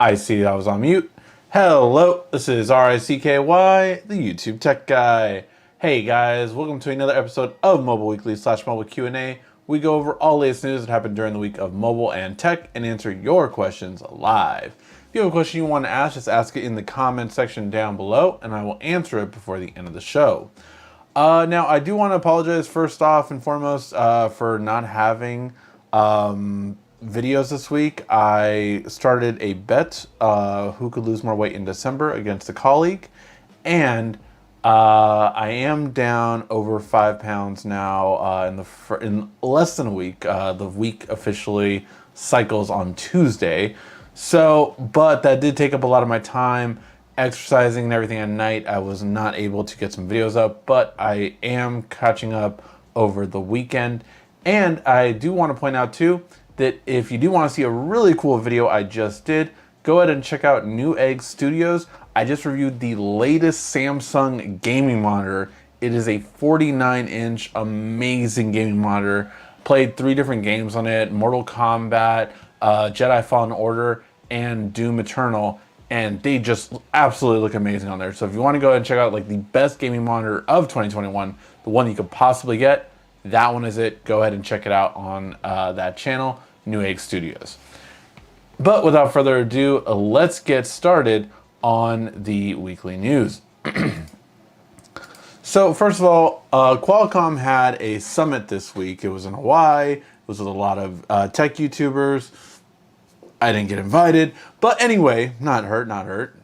I see I was on mute. Hello, this is RICKY, the YouTube Tech Guy. Hey guys, welcome to another episode of Mobile Weekly / Mobile Q&A. We go over all latest news that happened during the week of mobile and tech and answer your questions live. If you have a question you want to ask, just ask it in the comment section down below and I will answer it before the end of the show. Now, I do want to apologize first off and foremost for not having videos this week. I started a bet who could lose more weight in December against a colleague, and I am down over 5 pounds now in less than a week. The week officially cycles on Tuesday, but that did take up a lot of my time. Exercising and everything at night, I was not able to get some videos up, but I am catching up over the weekend. And I do want to point out too that if you do want to see a really cool video I just did, go ahead and check out Newegg Studios. I just reviewed the latest Samsung gaming monitor. It is a 49-inch amazing gaming monitor. Played 3 different games on it: Mortal Kombat, Jedi Fallen Order, and Doom Eternal. And they just absolutely look amazing on there. So if you want to go ahead and check out like the best gaming monitor of 2021, the one you could possibly get, that one is it. Go ahead and check it out on that channel, Newegg Studios. But without further ado, let's get started on the weekly news. So first of all, Qualcomm had a summit this week. It was in Hawaii. It was with a lot of tech YouTubers. I didn't get invited, but anyway, not hurt.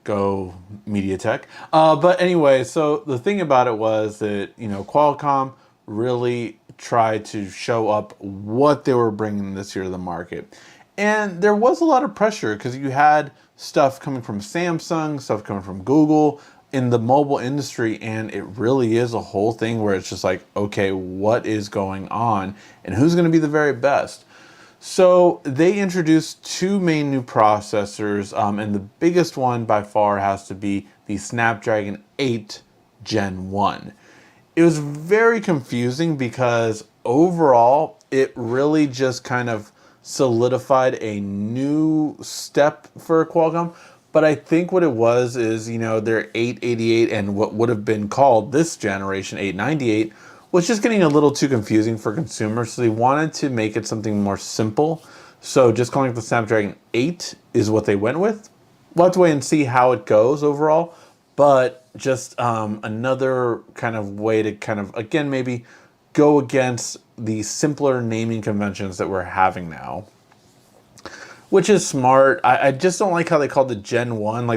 Go MediaTek. But anyway, so the thing about it was that, Qualcomm really tried to show up what they were bringing this year to the market. And there was a lot of pressure because you had stuff coming from Samsung, stuff coming from Google in the mobile industry, and it really is a whole thing where it's just like, okay, what is going on and who's going to be the very best? So they introduced 2 main new processors, and the biggest one by far has to be the Snapdragon 8 Gen 1. It was very confusing because overall it really just kind of solidified a new step for Qualcomm. But I think what it was is, their 888 and what would have been called this generation 898 was just getting a little too confusing for consumers. So they wanted to make it something more simple. So just calling it the Snapdragon 8 is what they went with. We'll have to wait and see how it goes overall. But just another kind of way to kind of, again, maybe go against the simpler naming conventions that we're having now. Which is smart. I just don't like how they called the Gen 1.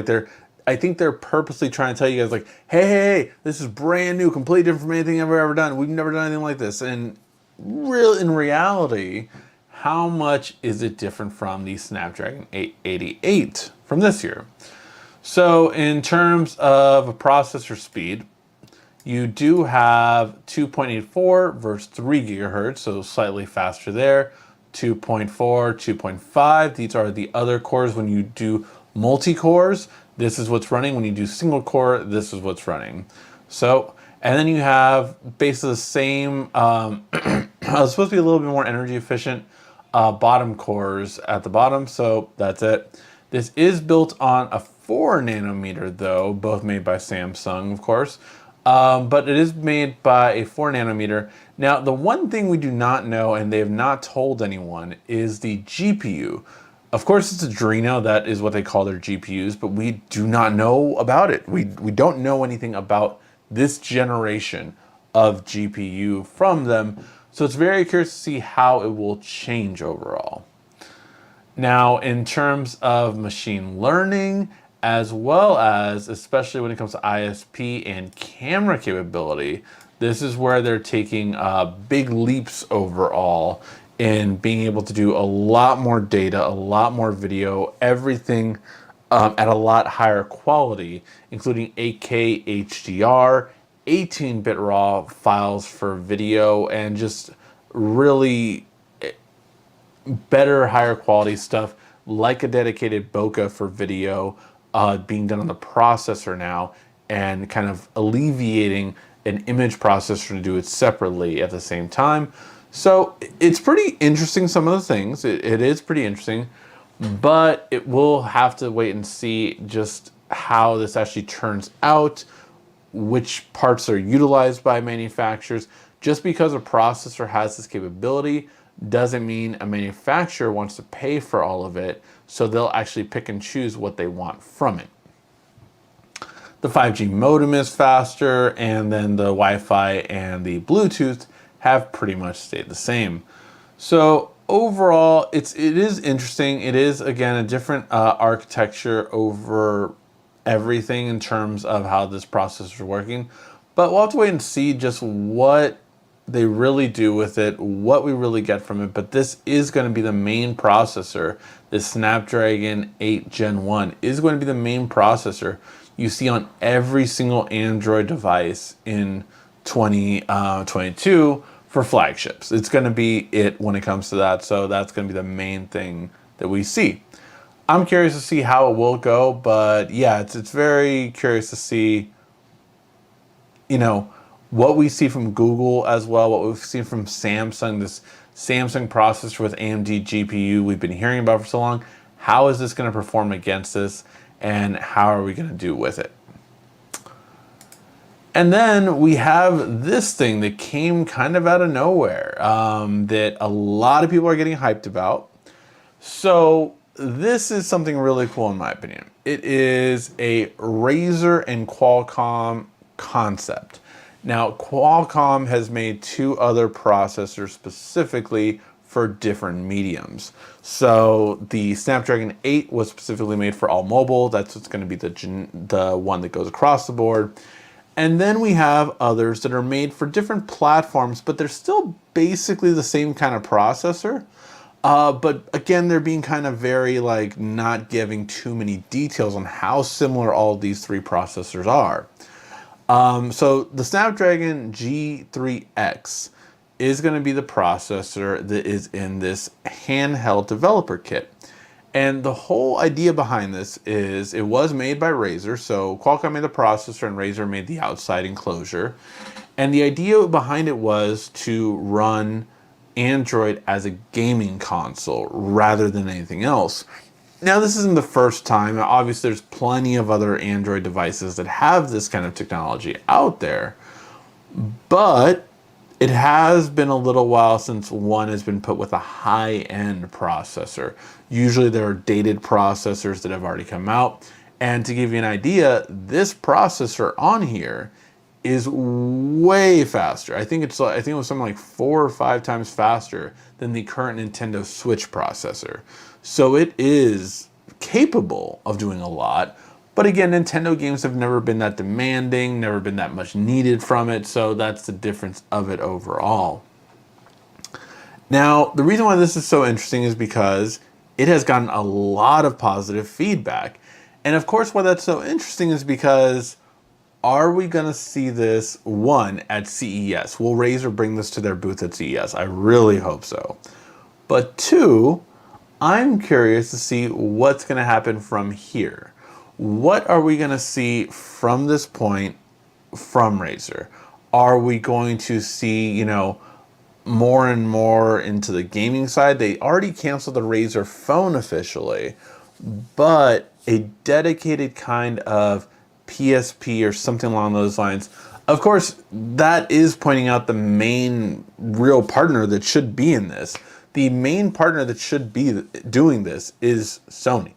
I think they're purposely trying to tell you guys like, hey, this is brand new, completely different from anything I've ever done. We've never done anything like this. And in reality, how much is it different from the Snapdragon 888 from this year? So in terms of processor speed, you do have 2.84 versus 3 gigahertz, so slightly faster there. 2.4, 2.5. These are the other cores when you do multi-cores. This is what's running. When you do single core, this is what's running. So, and then you have basically the same, it's supposed to be a little bit more energy efficient bottom cores at the bottom. So that's it. This is built on a 4 nanometer though, both made by Samsung, of course. But it is made by a 4 nanometer. Now, the one thing we do not know, and they have not told anyone, is the GPU. Of course, it's Adreno. That is what they call their GPUs, but we do not know about it. We don't know anything about this generation of GPU from them. So it's very curious to see how it will change overall. Now, in terms of machine learning, as well as, especially when it comes to ISP and camera capability, this is where they're taking big leaps overall in being able to do a lot more data, a lot more video, everything at a lot higher quality, including 8K HDR, 18-bit RAW files for video, and just really better, higher quality stuff like a dedicated bokeh for video being done on the processor now, and kind of alleviating an image processor to do it separately at the same time. So it's pretty interesting, some of the things. It is pretty interesting. but it will have to wait and see just how this actually turns out, which parts are utilized by manufacturers. Just because a processor has this capability doesn't mean a manufacturer wants to pay for all of it, so they'll actually pick and choose what they want from it. The 5G modem is faster, and then the Wi-Fi and the Bluetooth have pretty much stayed the same. So overall, it is interesting. It is, again, a different architecture over everything in terms of how this processor is working. But we'll have to wait and see just what they really do with it, what we really get from it. But this is going to be the main processor. This Snapdragon 8 Gen 1 is going to be the main processor you see on every single Android device in 2022 for flagships. It's going to be it when it comes to that. So that's going to be the main thing that we see. I'm curious to see how it will go, but yeah, it's very curious to see, what we see from Google as well, what we've seen from Samsung, this Samsung processor with AMD GPU we've been hearing about for so long. How is this going to perform against this, and how are we going to do with it? And then we have this thing that came kind of out of nowhere that a lot of people are getting hyped about. So this is something really cool in my opinion. It is a Razer and Qualcomm concept. Now, Qualcomm has made 2 other processors specifically for different mediums. So the Snapdragon 8 was specifically made for all mobile. That's what's going to be the one that goes across the board. And then we have others that are made for different platforms, but they're still basically the same kind of processor. But again, they're being kind of very not giving too many details on how similar all of these 3 processors are. So the Snapdragon G3X is going to be the processor that is in this handheld developer kit. And the whole idea behind this is it was made by Razer. So Qualcomm made the processor and Razer made the outside enclosure. And the idea behind it was to run Android as a gaming console rather than anything else. Now, this isn't the first time. Obviously, there's plenty of other Android devices that have this kind of technology out there. But it has been a little while since one has been put with a high-end processor. Usually there are dated processors that have already come out. And to give you an idea, this processor on here is way faster. I think it was something like 4 or 5 times faster than the current Nintendo Switch processor. So it is capable of doing a lot. But again, Nintendo games have never been that demanding, never been that much needed from it, so that's the difference of it overall. Now, the reason why this is so interesting is because it has gotten a lot of positive feedback. And of course, why that's so interesting is because are we going to see this, one, at CES? Will Razer bring this to their booth at CES? I really hope so. But 2, I'm curious to see what's going to happen from here. What are we going to see from this point from Razer? Are we going to see, more and more into the gaming side? They already canceled the Razer phone officially, but a dedicated kind of PSP or something along those lines. Of course, that is pointing out the main real partner that should be in this. The main partner that should be doing this is Sony.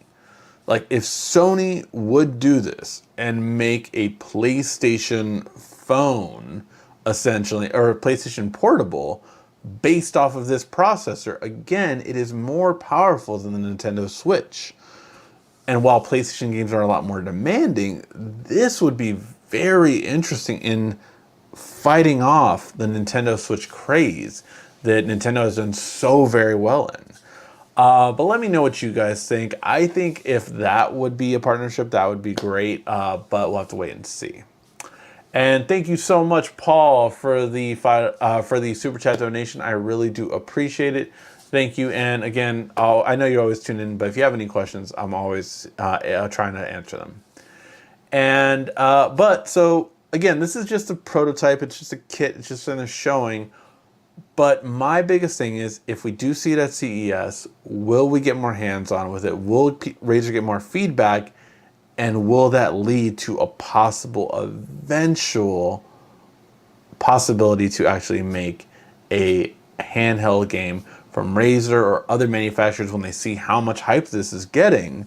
If Sony would do this and make a PlayStation phone, essentially, or a PlayStation Portable, based off of this processor, again, it is more powerful than the Nintendo Switch. And while PlayStation games are a lot more demanding, this would be very interesting in fighting off the Nintendo Switch craze that Nintendo has done so very well in. But let me know what you guys think. I think if that would be a partnership, that would be great. But we'll have to wait and see. And thank you so much, Paul, for the super chat donation. I really do appreciate it. Thank you. And again, I know you always tune in, but if you have any questions, I'm always trying to answer them. And so again, this is just a prototype. It's just a kit. It's just in a showing. But my biggest thing is, if we do see it at CES, will we get more hands-on with it? Will Razer get more feedback? And will that lead to a possible eventual possibility to actually make a handheld game from Razer or other manufacturers when they see how much hype this is getting?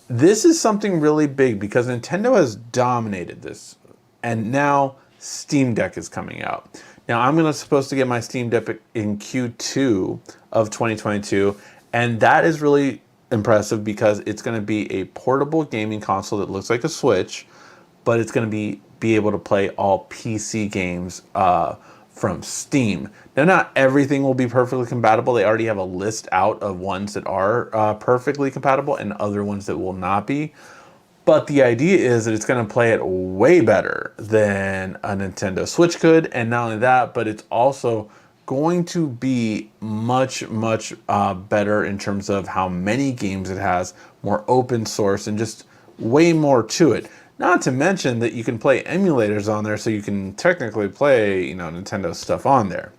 This is something really big because Nintendo has dominated this. And now Steam Deck is coming out. Now I'm supposed to get my Steam Deck in Q2 of 2022, and that is really impressive because it's going to be a portable gaming console that looks like a Switch, but it's going to be able to play all PC games from Steam. Now, not everything will be perfectly compatible. They already have a list out of ones that are perfectly compatible and other ones that will not be. But the idea is that it's going to play it way better than a Nintendo Switch could. And not only that, but it's also going to be much, much better in terms of how many games it has, more open source, and just way more to it. Not to mention that you can play emulators on there, so you can technically play, Nintendo stuff on there.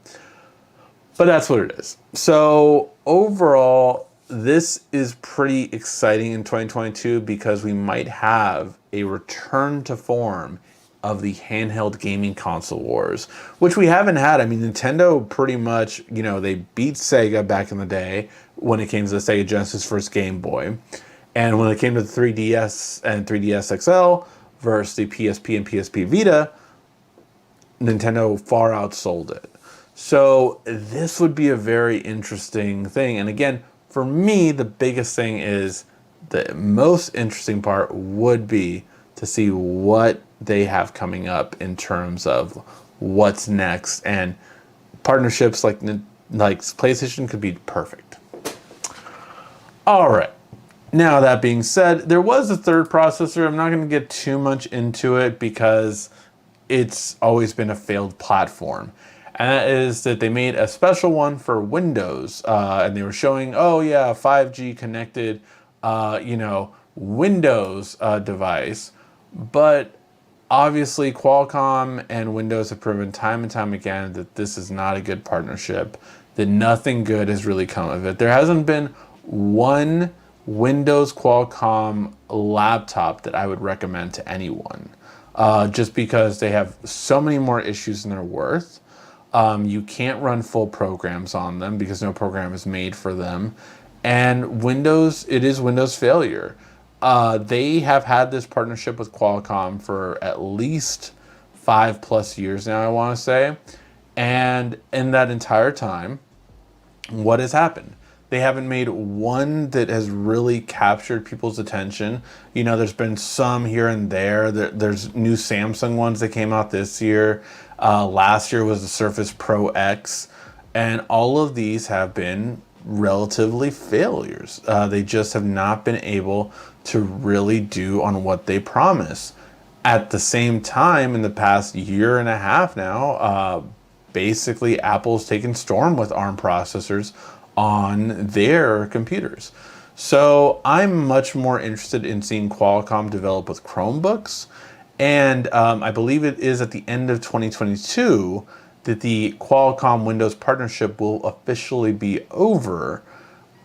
But that's what it is. So overall, this is pretty exciting in 2022 because we might have a return to form of the handheld gaming console wars, which we haven't had. I mean, Nintendo pretty much, they beat Sega back in the day when it came to the Sega Genesis first Game Boy. And when it came to the 3DS and 3DS XL versus the PSP and PSP Vita, Nintendo far outsold it. So this would be a very interesting thing. And again, for me, the biggest thing is the most interesting part would be to see what they have coming up in terms of what's next, and partnerships like PlayStation could be perfect. All right. Now, that being said, there was a third processor. I'm not going to get too much into it because it's always been a failed platform. And that is that they made a special one for Windows. And they were showing, 5G connected, Windows device. But obviously, Qualcomm and Windows have proven time and time again that this is not a good partnership, that nothing good has really come of it. There hasn't been one Windows Qualcomm laptop that I would recommend to anyone, just because they have so many more issues than they're worth. You can't run full programs on them because no program is made for them. And Windows, it is Windows failure. They have had this partnership with Qualcomm for at least 5+ years now, I want to say. And in that entire time, what has happened? They haven't made one that has really captured people's attention. There's been some here and there. There's new Samsung ones that came out this year. Last year was the Surface Pro X. And all of these have been relatively failures. They just have not been able to really do on what they promise. At the same time, in the past year and a half now, basically Apple's taken storm with ARM processors on their computers. So I'm much more interested in seeing Qualcomm develop with Chromebooks. And I believe it is at the end of 2022 that the Qualcomm Windows partnership will officially be over,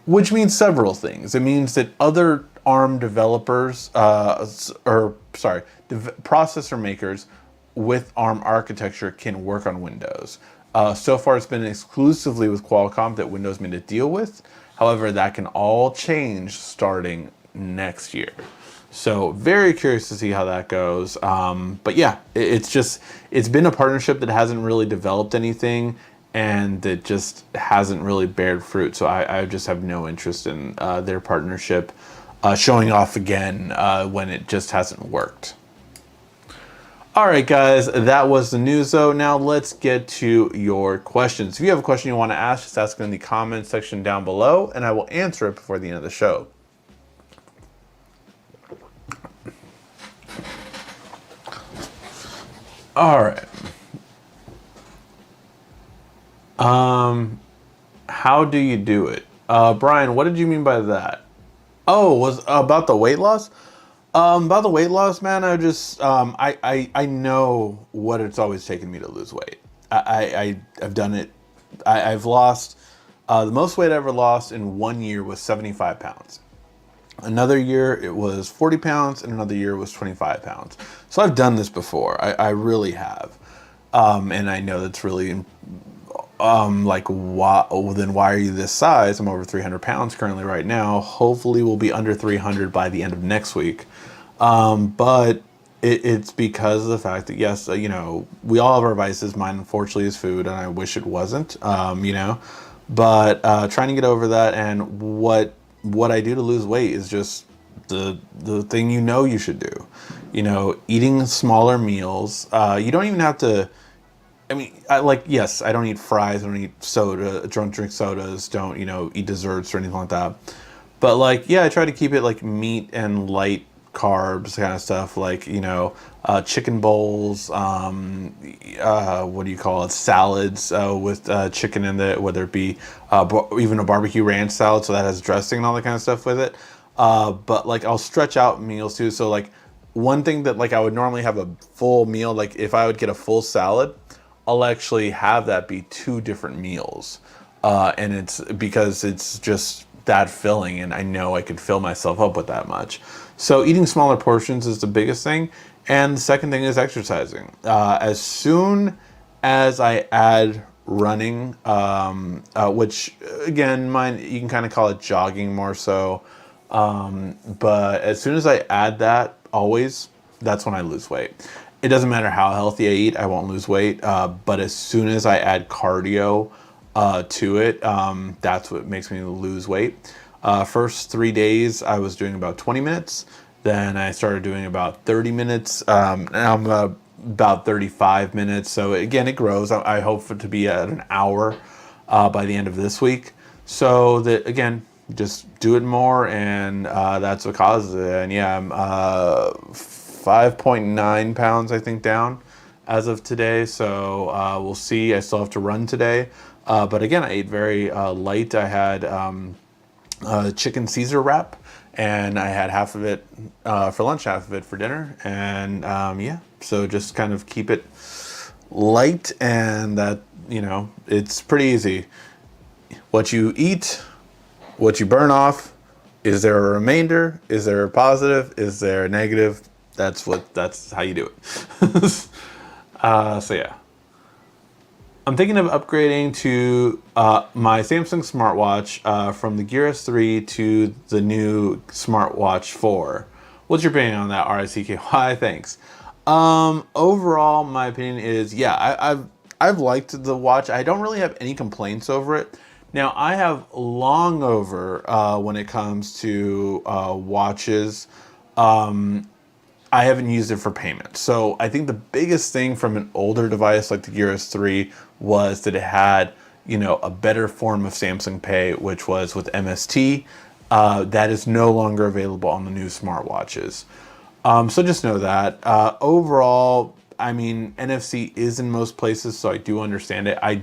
which means several things. It means that other ARM developers, processor makers with ARM architecture can work on Windows. So far, it's been exclusively with Qualcomm that Windows made a deal with. However, that can all change starting next year. So very curious to see how that goes. But yeah, it's been a partnership that hasn't really developed anything, and that just hasn't really bared fruit. So I just have no interest in their partnership showing off again when it just hasn't worked. All right, guys, that was the news, though. Now let's get to your questions. If you have a question you want to ask, just ask it in the comments section down below, and I will answer it before the end of the show. All right. How do you do it? Brian, what did you mean by that? Oh, was about the weight loss? About the weight loss, man, I just, I know what it's always taken me to lose weight. I've done it I've lost, the most weight I ever lost in 1 year was 75 pounds. Another year it was 40 pounds, and another year it was 25 pounds. So I've done this before. I really have. And I know that's really, like, why, well, then why are you this size? I'm over 300 pounds currently right now. Hopefully we'll be under 300 by the end of next week. But it's because of the fact that, yes, we all have our vices. Mine, unfortunately, is food, and I wish it wasn't, but trying to get over that. And what I do to lose weight is just the thing you should do. Eating smaller meals. You don't even have to. I mean, yes, I don't eat fries, I don't eat soda, don't drink sodas, don't, eat desserts or anything like that. But, like, yeah, I try to keep it, like, meat and light carbs kind of stuff, like, chicken bowls, what do you call it, salads with chicken in it, whether it be even a barbecue ranch salad, so that has dressing and all that kind of stuff with it. But, like, I'll stretch out meals too. So, like, one thing that, like, I would normally have a full meal, like, if I would get a full salad, I'll actually have that be 2 different meals. And it's because it's just that filling, and I know I could fill myself up with that much. So eating smaller portions is the biggest thing. And the second thing is exercising. As soon as I add running, which, again, you can kind of call it jogging more so. But as soon as I add that, always, that's when I lose weight. It doesn't matter how healthy I eat, I won't lose weight. But as soon as I add cardio to it, that's what makes me lose weight. First 3 days, I was doing about 20 minutes. Then I started doing about 30 minutes. Now I'm about 35 minutes. So again, it grows. I hope for it to be at an hour by the end of this week. So that, again, just do it more, and that's what causes it. And yeah, I'm 5.9 pounds, I think, down as of today. So we'll see. I still have to run today. But again, I ate very light. I had chicken Caesar wrap, and I had half of it for lunch, half of it for dinner. And yeah, so just kind of keep it light, and that, it's pretty easy. What you eat, what you burn off, is there a remainder? Is there a positive? Is there a negative? That's how you do it. So yeah. I'm thinking of upgrading to my Samsung smartwatch from the Gear S3 to the new smartwatch 4. What's your opinion on that, RICKY? Thanks. Overall, my opinion is, yeah, I've liked the watch. I don't really have any complaints over it. Now, I have long over when it comes to watches. I haven't used it for payment. So I think the biggest thing from an older device like the Gear S3 was that it had, a better form of Samsung Pay, which was with MST. That is no longer available on the new smartwatches. So just know that. Overall, I mean, NFC is in most places, so I do understand it. I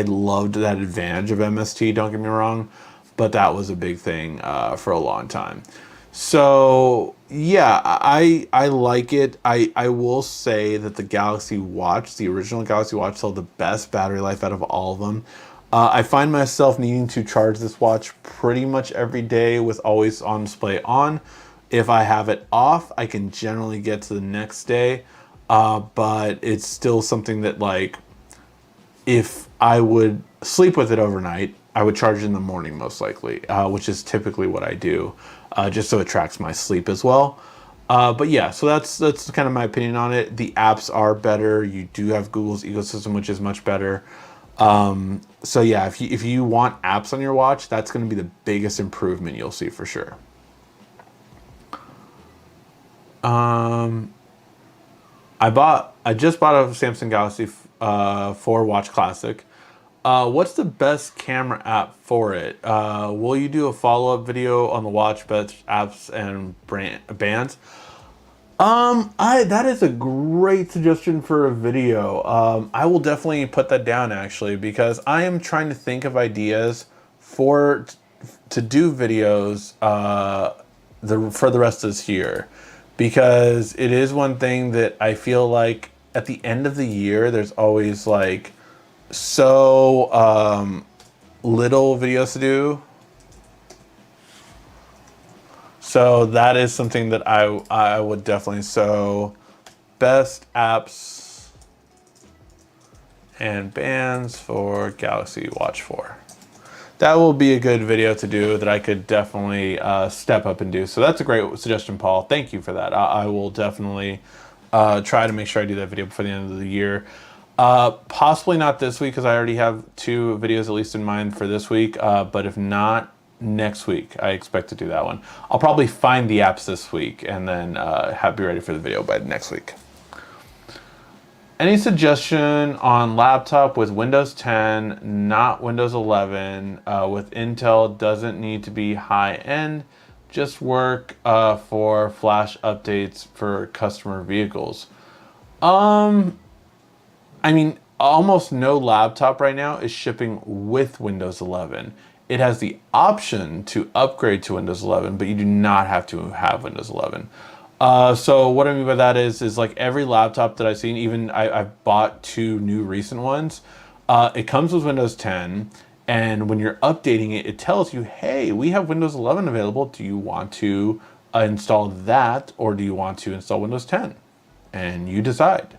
loved that advantage of MST, don't get me wrong, but that was a big thing for a long time. So yeah, I like it. I will say that the Galaxy Watch, the original Galaxy Watch, held the best battery life out of all of them. I find myself needing to charge this watch pretty much every day with always on display on. If I have it off, I can generally get to the next day. But it's still something that, like, if I would sleep with it overnight, I would charge it in the morning most likely, which is typically what I do, just so it tracks my sleep as well. But yeah, so that's kind of my opinion on it. The apps are better. You do have Google's ecosystem, which is much better. So yeah, if you want apps on your watch, that's going to be the biggest improvement you'll see for sure. I just bought a Samsung Galaxy 4 Watch Classic. What's the best camera app for it? Will you do a follow-up video on the watch, best apps and bands? That is a great suggestion for a video. I will definitely put that down, actually, because I am trying to think of ideas to do videos for the rest of this year, because it is one thing that I feel like at the end of the year there's always, like, So little videos to do. So that is something that I would definitely, so best apps and bands for Galaxy Watch 4. That will be a good video to do that I could definitely step up and do. So that's a great suggestion, Paul. Thank you for that. I will definitely try to make sure I do that video before the end of the year. Possibly not this week because I already have 2 videos at least in mind for this week. But if not, next week I expect to do that one. I'll probably find the apps this week and then be ready for the video by next week. Any suggestion on laptop with Windows 10, not Windows 11, with Intel? Doesn't need to be high end, just work for flash updates for customer vehicles. I mean, almost no laptop right now is shipping with Windows 11. It has the option to upgrade to Windows 11, but you do not have to have Windows 11. So what I mean by that is like every laptop that I've seen, even I've bought 2 new recent ones, it comes with Windows 10, and when you're updating it, it tells you, hey, we have Windows 11 available. Do you want to install that, or do you want to install Windows 10? And you decide.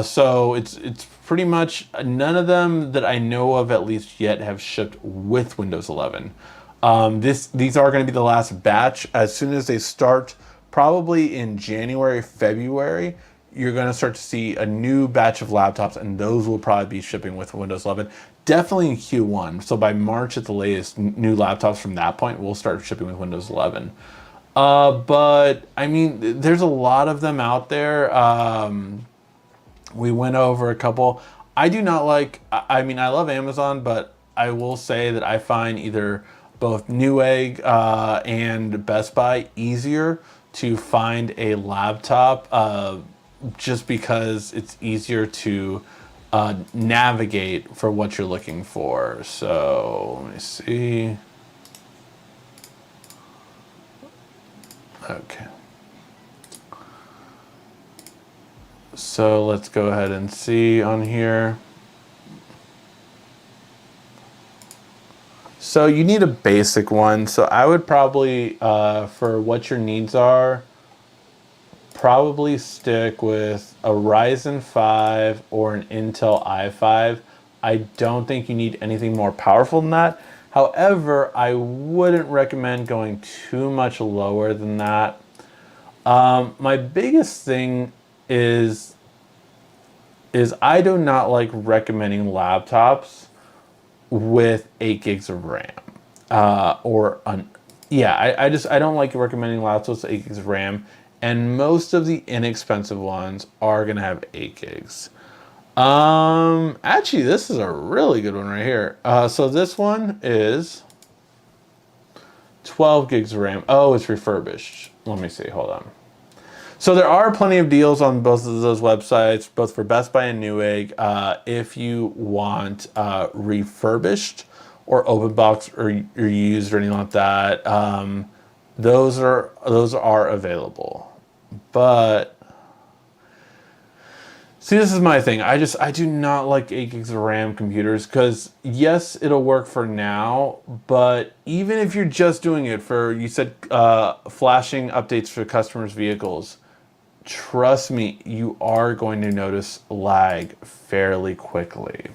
So it's pretty much none of them that I know of at least yet have shipped with Windows 11. These are going to be the last batch. As soon as they start, probably in January, February, you're going to start to see a new batch of laptops, and those will probably be shipping with Windows 11. Definitely in Q1. So by March at the latest, new laptops from that point will start shipping with Windows 11. But I mean, there's a lot of them out there. We went over a couple. I do not like, I mean, I love Amazon, but I will say that I find either both Newegg and Best Buy easier to find a laptop just because it's easier to navigate for what you're looking for. So let me see. Okay. So let's go ahead and see on here. So you need a basic one. So I would probably, for what your needs are, probably stick with a Ryzen 5 or an Intel i5. I don't think you need anything more powerful than that. However, I wouldn't recommend going too much lower than that. My biggest thing is I do not like recommending laptops with 8 gigs of RAM. I don't like recommending laptops with 8 gigs of RAM. And most of the inexpensive ones are gonna have 8 gigs. Actually, this is a really good one right here. So this one is 12 gigs of RAM. Oh, it's refurbished. Let me see, hold on. So there are plenty of deals on both of those websites, both for Best Buy and Newegg. If you want refurbished or open box or used or anything like that, those are available. But see, this is my thing. I do not like 8 gigs of RAM computers because yes, it'll work for now, but even if you're just doing it for, you said flashing updates for customers' vehicles, trust me, you are going to notice lag fairly quickly.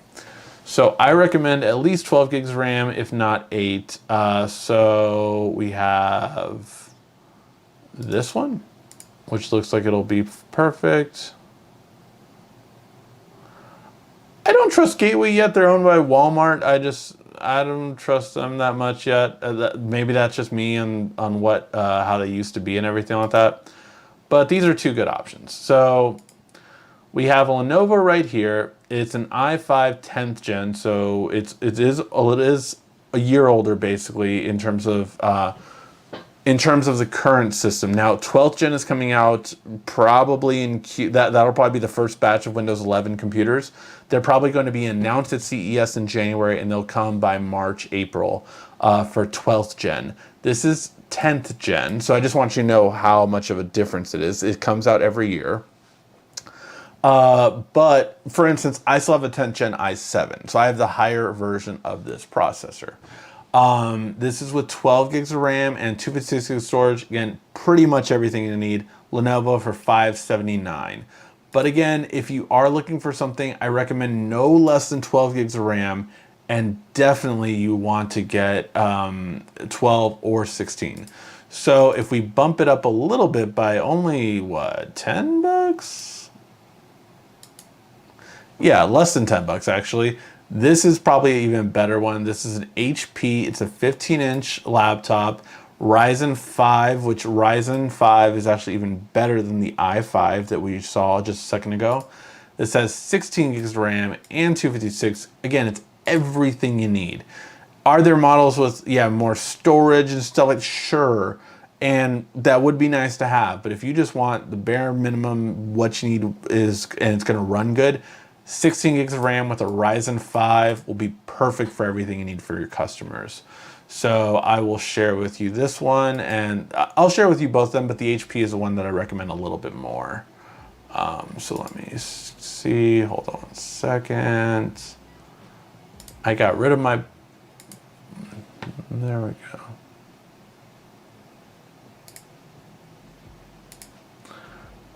So I recommend at least 12 gigs RAM, if not 8. So we have this one, which looks like it'll be perfect. I don't trust Gateway yet. They're owned by Walmart. I don't trust them that much yet. Maybe that's just me on what how they used to be and everything like that. But these are 2 good options. So we have a Lenovo right here. It's an i5 10th gen, so it is a year older basically in terms of the current system. Now 12th gen is coming out probably in that'll probably be the first batch of Windows 11 computers. They're probably going to be announced at CES in January, and they'll come by March, April for 12th gen. This is 10th gen, so I just want you to know how much of a difference it is. It comes out every year. But for instance, I still have a 10th gen i7, so I have the higher version of this processor. This is with 12 gigs of RAM and 256 gigs of storage. Again, pretty much everything you need. Lenovo for $579. But again, if you are looking for something, I recommend no less than 12 gigs of RAM, and definitely you want to get 12 or 16. So if we bump it up a little bit by only, what, 10 bucks? Yeah, less than 10 bucks actually. This is probably an even better one. This is an HP. It's a 15-inch laptop. Ryzen 5, which Ryzen 5 is actually even better than the i5 that we saw just a second ago. This has 16 gigs of RAM and 256. Again, it's everything you need. Are there models with, yeah, more storage and stuff like, sure. And that would be nice to have. But if you just want the bare minimum, what you need is, and it's going to run good, 16 gigs of RAM with a Ryzen 5 will be perfect for everything you need for your customers. So I will share with you this one, and I'll share with you both of them, but the HP is the one that I recommend a little bit more. So let me see, hold on a second. I got rid of my, there we go.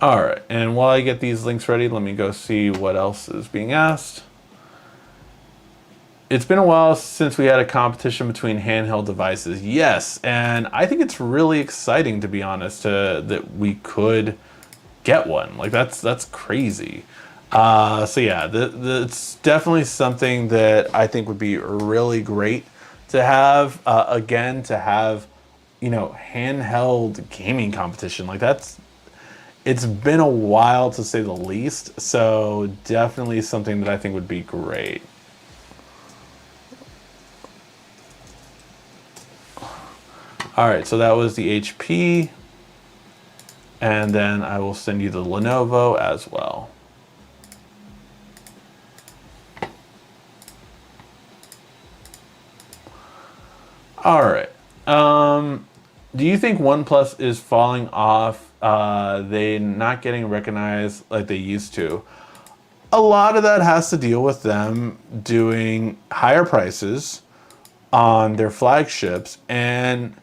All right, and while I get these links ready, let me go see what else is being asked. It's been a while since we had a competition between handheld devices. Yes, and I think it's really exciting, to be honest, that we could get one. Like, that's crazy. So yeah, it's definitely something that I think would be really great to have. Again, to have, you know, handheld gaming competition. Like, it's been a while, to say the least. So definitely something that I think would be great. All right, so that was the HP, and then I will send you the Lenovo as well. All right. Do you think OnePlus is falling off? They not getting recognized like they used to? A lot of that has to deal with them doing higher prices on their flagships, and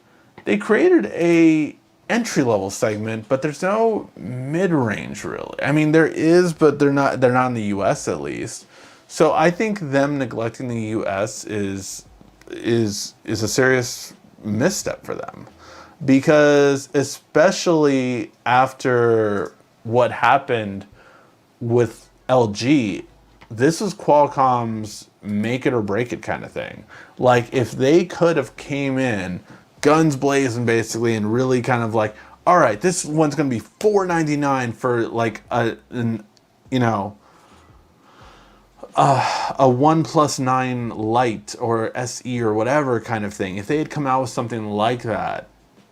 they created a entry-level segment, but there's no mid-range really. I mean, there is, but they're not in the US at least. So I think them neglecting the US is a serious misstep for them, because especially after what happened with LG, this is Qualcomm's make it or break it kind of thing. Like, if they could have came in guns blazing basically and really kind of like, all right, this one's going to be $499 for like a OnePlus 9 Lite or SE or whatever kind of thing. If they had come out with something like that,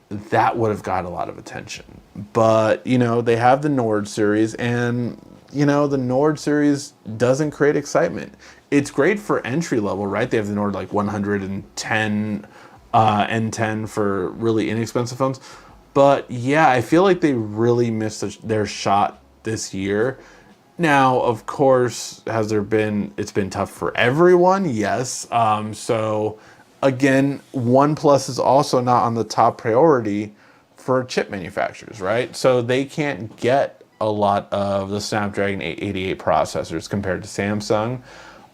that would have got a lot of attention. But, you know, they have the Nord series, and, you know, the Nord series doesn't create excitement. It's great for entry level, right? They have the Nord like 110 N10 for really inexpensive phones. But yeah, I feel like they really missed their shot this year. Now, of course, it's been tough for everyone, yes. So again, OnePlus is also not on the top priority for chip manufacturers, right? So they can't get a lot of the Snapdragon 888 processors compared to Samsung,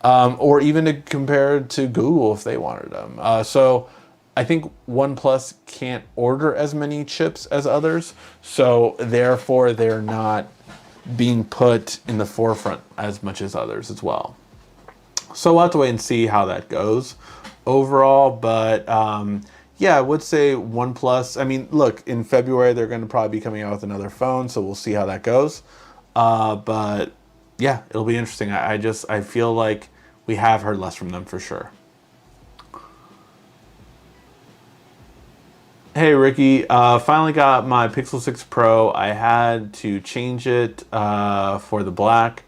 or even compared to Google if they wanted them. So I think OnePlus can't order as many chips as others, so therefore they're not being put in the forefront as much as others as well. So we'll have to wait and see how that goes overall, but yeah, I would say OnePlus, I mean, look, in February they're going to probably be coming out with another phone, so we'll see how that goes. But yeah, it'll be interesting. I feel like we have heard less from them for sure. Hey Ricky, finally got my Pixel 6 Pro. I had to change it for the black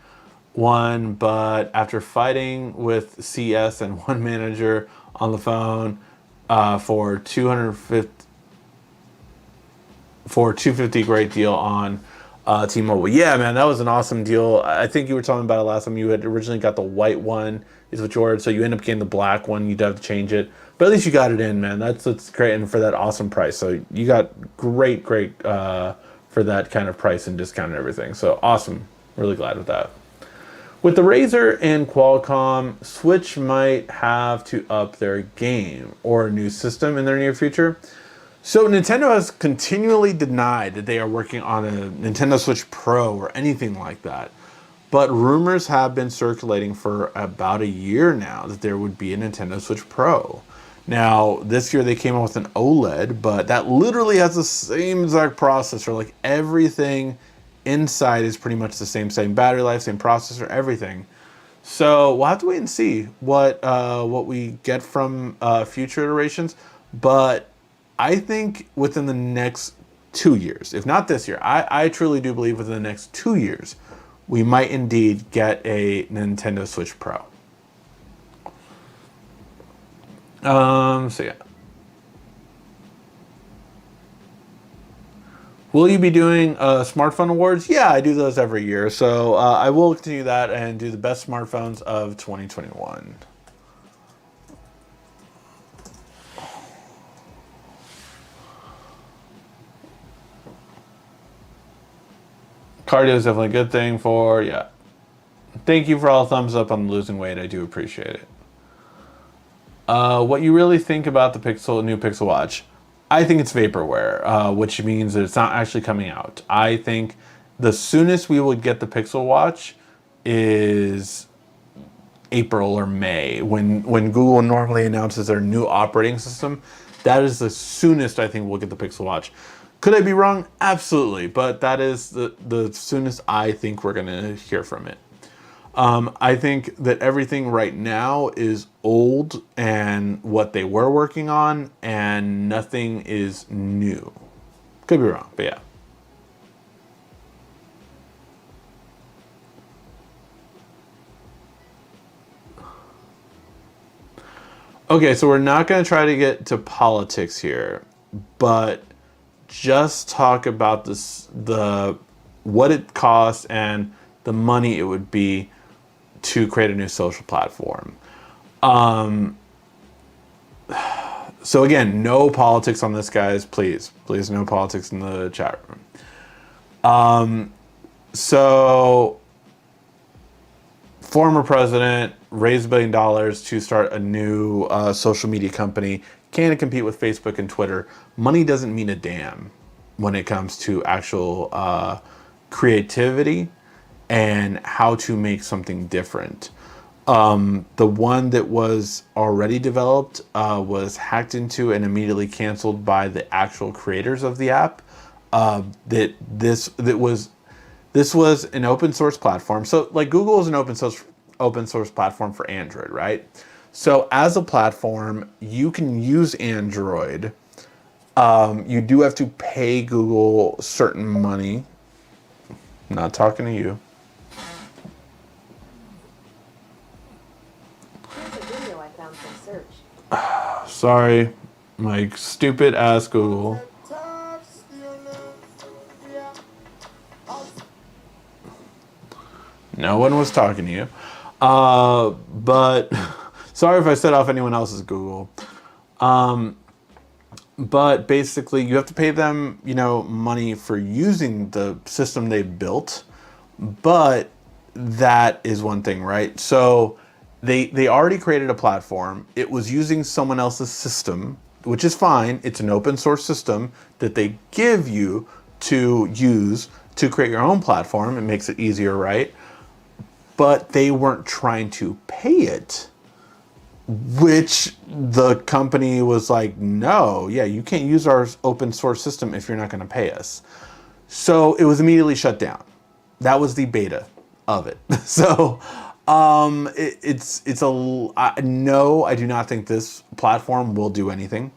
one, but after fighting with CS and one manager on the phone for $250 great deal on T-Mobile. Yeah, man, that was an awesome deal. I think you were talking about it last time. You had originally got the white one, is what you ordered, so you end up getting the black one. You'd have to change it, but at least you got it in, man. That's great, and for that awesome price. So you got great for that kind of price and discount and everything. So awesome. Really glad with that. With the Razer and Qualcomm, Switch might have to up their game or a new system in their near future. So Nintendo has continually denied that they are working on a Nintendo Switch Pro or anything like that. But rumors have been circulating for about a year now that there would be a Nintendo Switch Pro. Now, this year they came out with an OLED, but that literally has the same exact processor. Like everything inside is pretty much the same battery life, same processor, everything. So we'll have to wait and see what we get from future iterations. But I think within the next 2 years, if not this year, I truly do believe within the next 2 years, we might indeed get a Nintendo Switch Pro. So yeah. Will you be doing smartphone awards? Yeah, I do those every year. So I will continue that and do the best smartphones of 2021. Cardio is definitely a good thing for, yeah. Thank you for all the thumbs up on losing weight. I do appreciate it. What you really think about the new Pixel Watch? I think it's vaporware, which means that it's not actually coming out. I think the soonest we would get the Pixel Watch is April or May, when Google normally announces their new operating system. That is the soonest I think we'll get the Pixel Watch. Could I be wrong? Absolutely, but that is the soonest I think we're gonna hear from it. I think that everything right now is old and what they were working on, and nothing is new. Could be wrong, but yeah. Okay, so we're not going to try to get to politics here, but just talk about what it costs and the money it would be to create a new social platform. So again, no politics on this, guys. Please, no politics in the chat room. So former president raised $1 billion to start a new social media company. Can it compete with Facebook and Twitter? Money doesn't mean a damn when it comes to actual creativity and how to make something different. The one that was already developed was hacked into and immediately canceled by the actual creators of the app. This was an open source platform. So like Google is an open source platform for Android, right? So as a platform, you can use Android. You do have to pay Google certain money. I'm not talking to you. Sorry, my stupid ass Google. No one was talking to you. But sorry if I set off anyone else's Google. But basically you have to pay them, money for using the system they built. But that is one thing, right? So they already created a platform. It was using someone else's system, which is fine. It's an open source system that they give you to use to create your own platform. It makes it easier, right? But they weren't trying to pay it, which the company was like, no, yeah, you can't use our open source system if you're not going to pay us. So it was immediately shut down. That was the beta of it. So no, I do not think this platform will do anything.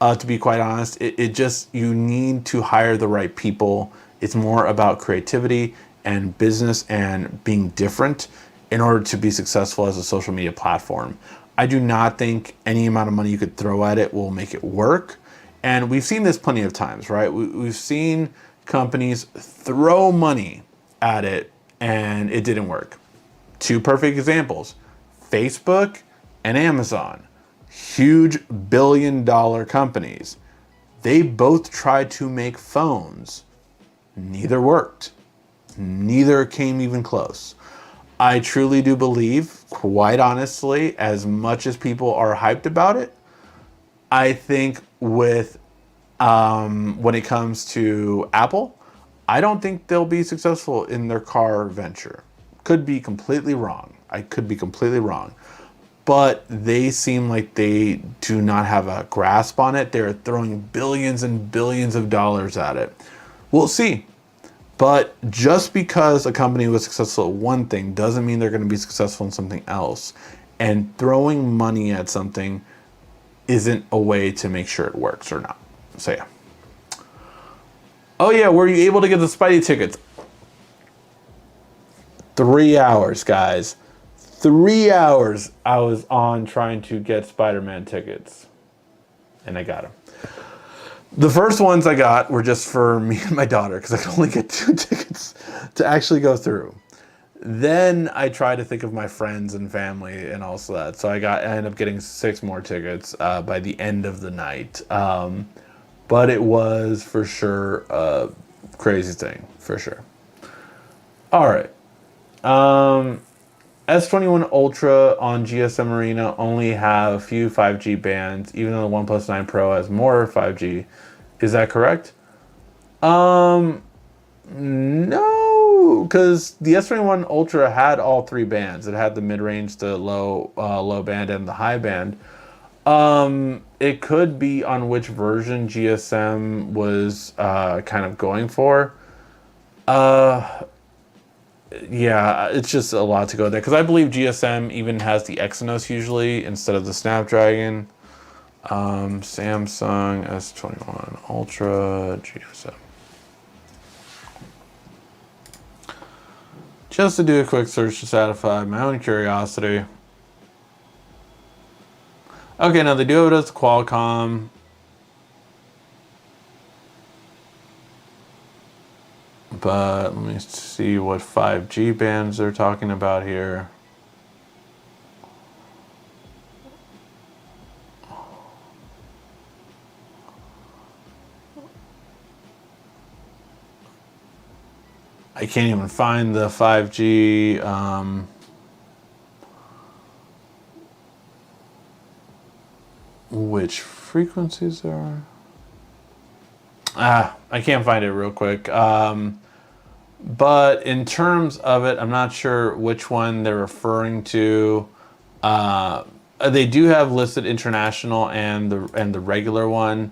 To be quite honest, you need to hire the right people. It's more about creativity and business and being different in order to be successful as a social media platform. I do not think any amount of money you could throw at it will make it work. And we've seen this plenty of times, right? We've seen companies throw money at it and it didn't work. Two perfect examples: Facebook and Amazon, huge billion-dollar companies. They both tried to make phones. Neither worked. Neither came even close. I truly do believe, quite honestly, as much as people are hyped about it, I think with when it comes to Apple, I don't think they'll be successful in their car venture. Could be completely wrong. I could be completely wrong. But they seem like they do not have a grasp on it. They're throwing billions and billions of dollars at it. We'll see. But just because a company was successful at one thing doesn't mean they're going to be successful in something else. And throwing money at something isn't a way to make sure it works or not. So yeah. Oh yeah, were you able to get the Spidey tickets? 3 hours, guys. 3 hours I was on trying to get Spider-Man tickets. And I got them. The first ones I got were just for me and my daughter because I could only get 2 tickets to actually go through. Then I tried to think of my friends and family and also that. So I ended up getting 6 more tickets by the end of the night. But it was for sure a crazy thing, for sure. All right. S21 Ultra on GSM Arena only have a few 5G bands, even though the OnePlus 9 Pro has more 5G. Is that correct? No, because the S21 Ultra had all 3 bands. It had the mid-range, the low band, and the high band. It could be on which version GSM was kind of going for. Yeah, it's just a lot to go there because I believe GSM even has the Exynos usually instead of the Snapdragon. Samsung S21 Ultra GSM. Just to do a quick search to satisfy my own curiosity. Okay, now they do have it as Qualcomm. But let me see what 5G bands they're talking about here. I can't even find the 5G. Which frequencies there are? I can't find it real quick. But in terms of it, I'm not sure which one they're referring to. They do have listed international and the regular one,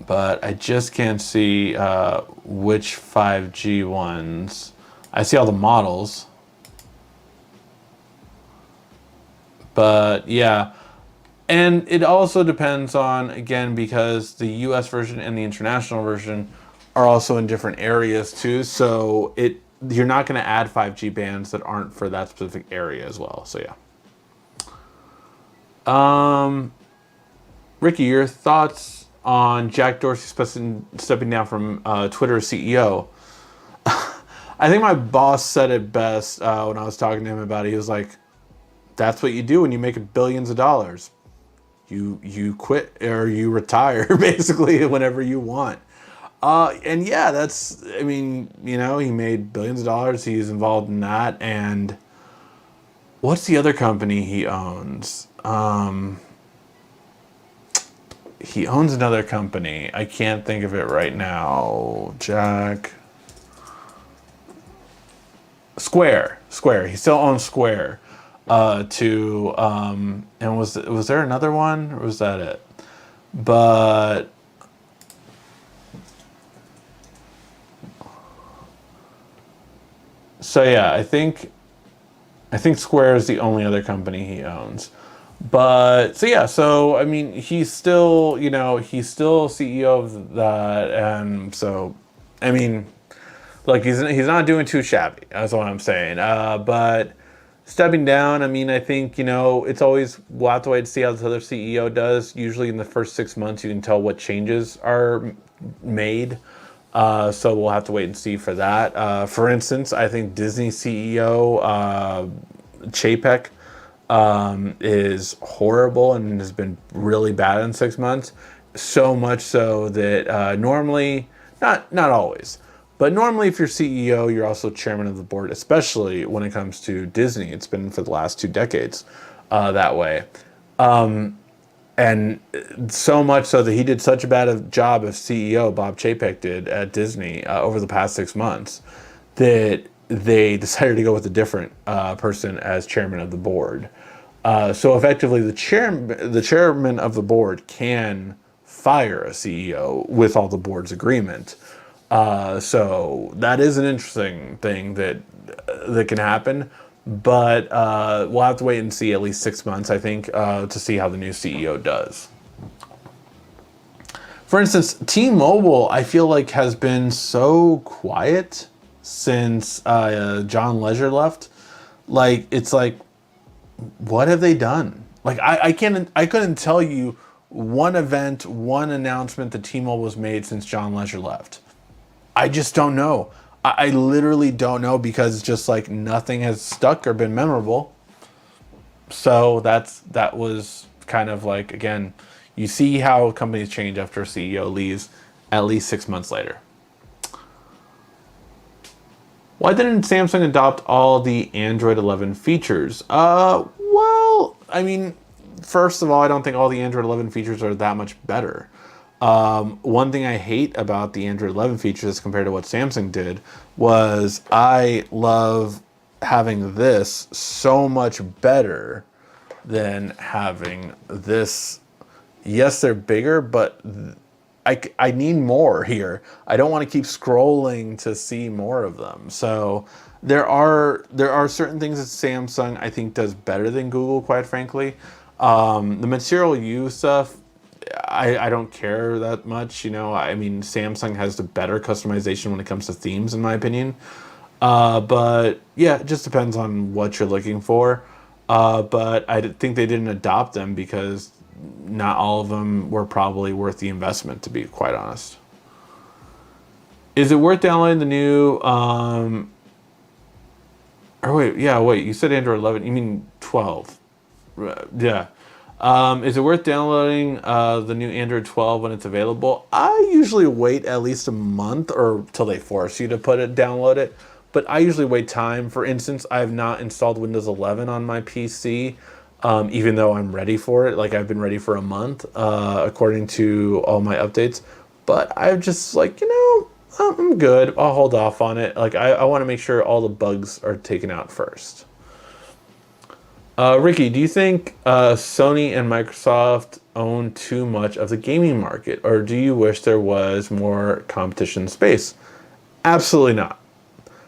but I just can't see which 5G ones. I see all the models, but yeah. And it also depends on, again, because the US version and the international version are also in different areas too. So you're not going to add 5G bands that aren't for that specific area as well. So yeah. Ricky, your thoughts on Jack Dorsey stepping down from Twitter CEO? I think my boss said it best when I was talking to him about it. He was like, that's what you do when you make billions of dollars. You quit or you retire basically whenever you want. And yeah, I mean, you know, he made billions of dollars. He's involved in that. And what's the other company he owns? He owns another company. I can't think of it right now. Square. He still owns Square. And was there another one or was that it? But so yeah, I think Square is the only other company he owns. But so yeah, so I mean, he's still CEO of that, and so I mean, look, he's not doing too shabby. That's what I'm saying. But stepping down, I mean, I think, it's always, we'll have to wait to see how this other CEO does. Usually in the first 6 months, you can tell what changes are made. So we'll have to wait and see for that. For instance, I think Disney CEO Chapek is horrible and has been really bad in 6 months. So much so that normally, not always, but normally if you're CEO, you're also chairman of the board, especially when it comes to Disney. It's been for the last 2 decades that way. And so much so that he did such a bad job as CEO, Bob Chapek did at Disney over the past 6 months, that they decided to go with a different person as chairman of the board. So effectively, the chairman of the board can fire a CEO with all the board's agreement. So that is an interesting thing that can happen. But we'll have to wait and see at least 6 months, I think, to see how the new CEO does. For instance, T-Mobile, I feel like has been so quiet since John Legere left. Like, it's like, what have they done? Like, I couldn't tell you one event, one announcement that T-Mobile has made since John Legere left. I just don't know. I literally don't know, because just like nothing has stuck or been memorable. So that was kind of like, again, you see how companies change after a CEO leaves at least 6 months later. Why didn't Samsung adopt all the Android 11 features? Well, I mean, first of all, I don't think all the Android 11 features are that much better. One thing I hate about the Android 11 features compared to what Samsung did was I love having this so much better than having this. Yes, they're bigger, but I need more here. I don't want to keep scrolling to see more of them. So there are certain things that Samsung I think does better than Google, quite frankly. The material you stuff, I don't care that much. I mean, Samsung has the better customization when it comes to themes, in my opinion. But yeah, it just depends on what you're looking for. But I think they didn't adopt them because not all of them were probably worth the investment, to be quite honest. Is it worth downloading the new, wait, you said Android 11, you mean 12. Yeah. Is it worth downloading the new Android 12 when it's available? I usually wait at least a month or till they force you to download it. But I usually wait time. For instance, I have not installed Windows 11 on my PC, even though I'm ready for it. Like, I've been ready for a month, according to all my updates. But I'm just like, I'm good. I'll hold off on it. Like, I want to make sure all the bugs are taken out first. Ricky, do you think Sony and Microsoft own too much of the gaming market, or do you wish there was more competition space? Absolutely not.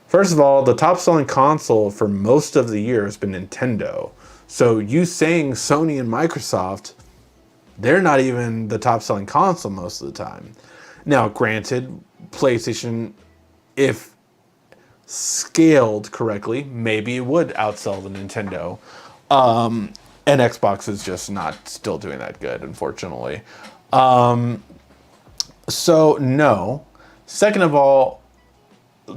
First of all, the top-selling console for most of the year has been Nintendo. So you saying Sony and Microsoft, they're not even the top-selling console most of the time. Now, granted, PlayStation, if scaled correctly, maybe it would outsell the Nintendo. And Xbox is just not still doing that good, unfortunately. So no. Second of all,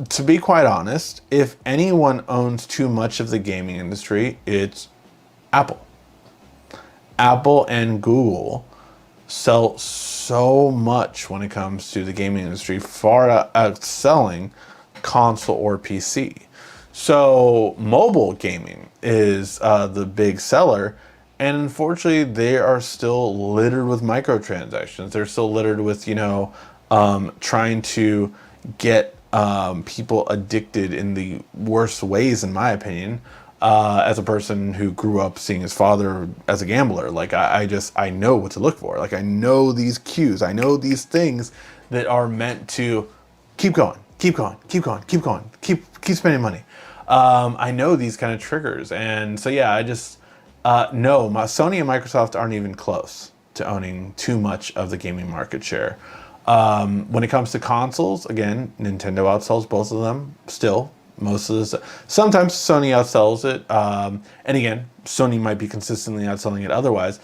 to be quite honest, if anyone owns too much of the gaming industry, it's Apple. Apple and Google sell so much when it comes to the gaming industry, far outselling console or PC. So mobile gaming is the big seller, and unfortunately they are still littered with microtransactions. They're still littered with, trying to get people addicted in the worst ways, in my opinion. As a person who grew up seeing his father as a gambler, like I know what to look for. Like, I know these cues. I know these things that are meant to keep going, keep going, keep going, keep going, keep spending money. I know these kind of triggers, and so yeah, no, Sony and Microsoft aren't even close to owning too much of the gaming market share. When it comes to consoles, again, Nintendo outsells both of them still. Most of this, sometimes Sony outsells it, and again, Sony might be consistently outselling it otherwise.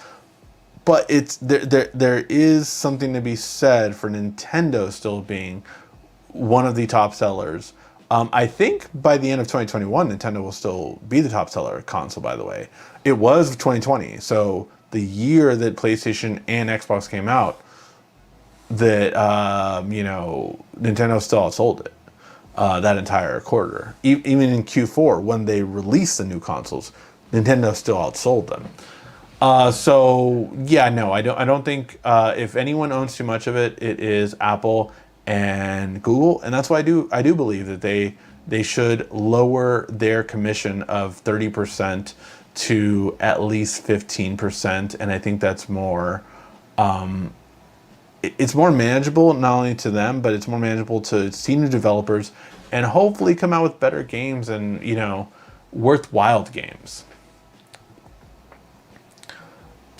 But there is something to be said for Nintendo still being one of the top sellers. I think by the end of 2021, Nintendo will still be the top seller console, by the way. It was 2020, so the year that PlayStation and Xbox came out, that, Nintendo still outsold it that entire quarter. Even in Q4, when they released the new consoles, Nintendo still outsold them. So yeah, no, I don't think if anyone owns too much of it, it is Apple and Google, and that's why I do believe that they should lower their commission of 30% to at least 15%, and I think that's more. It's more manageable not only to them, but it's more manageable to senior developers, and hopefully come out with better games and worthwhile games.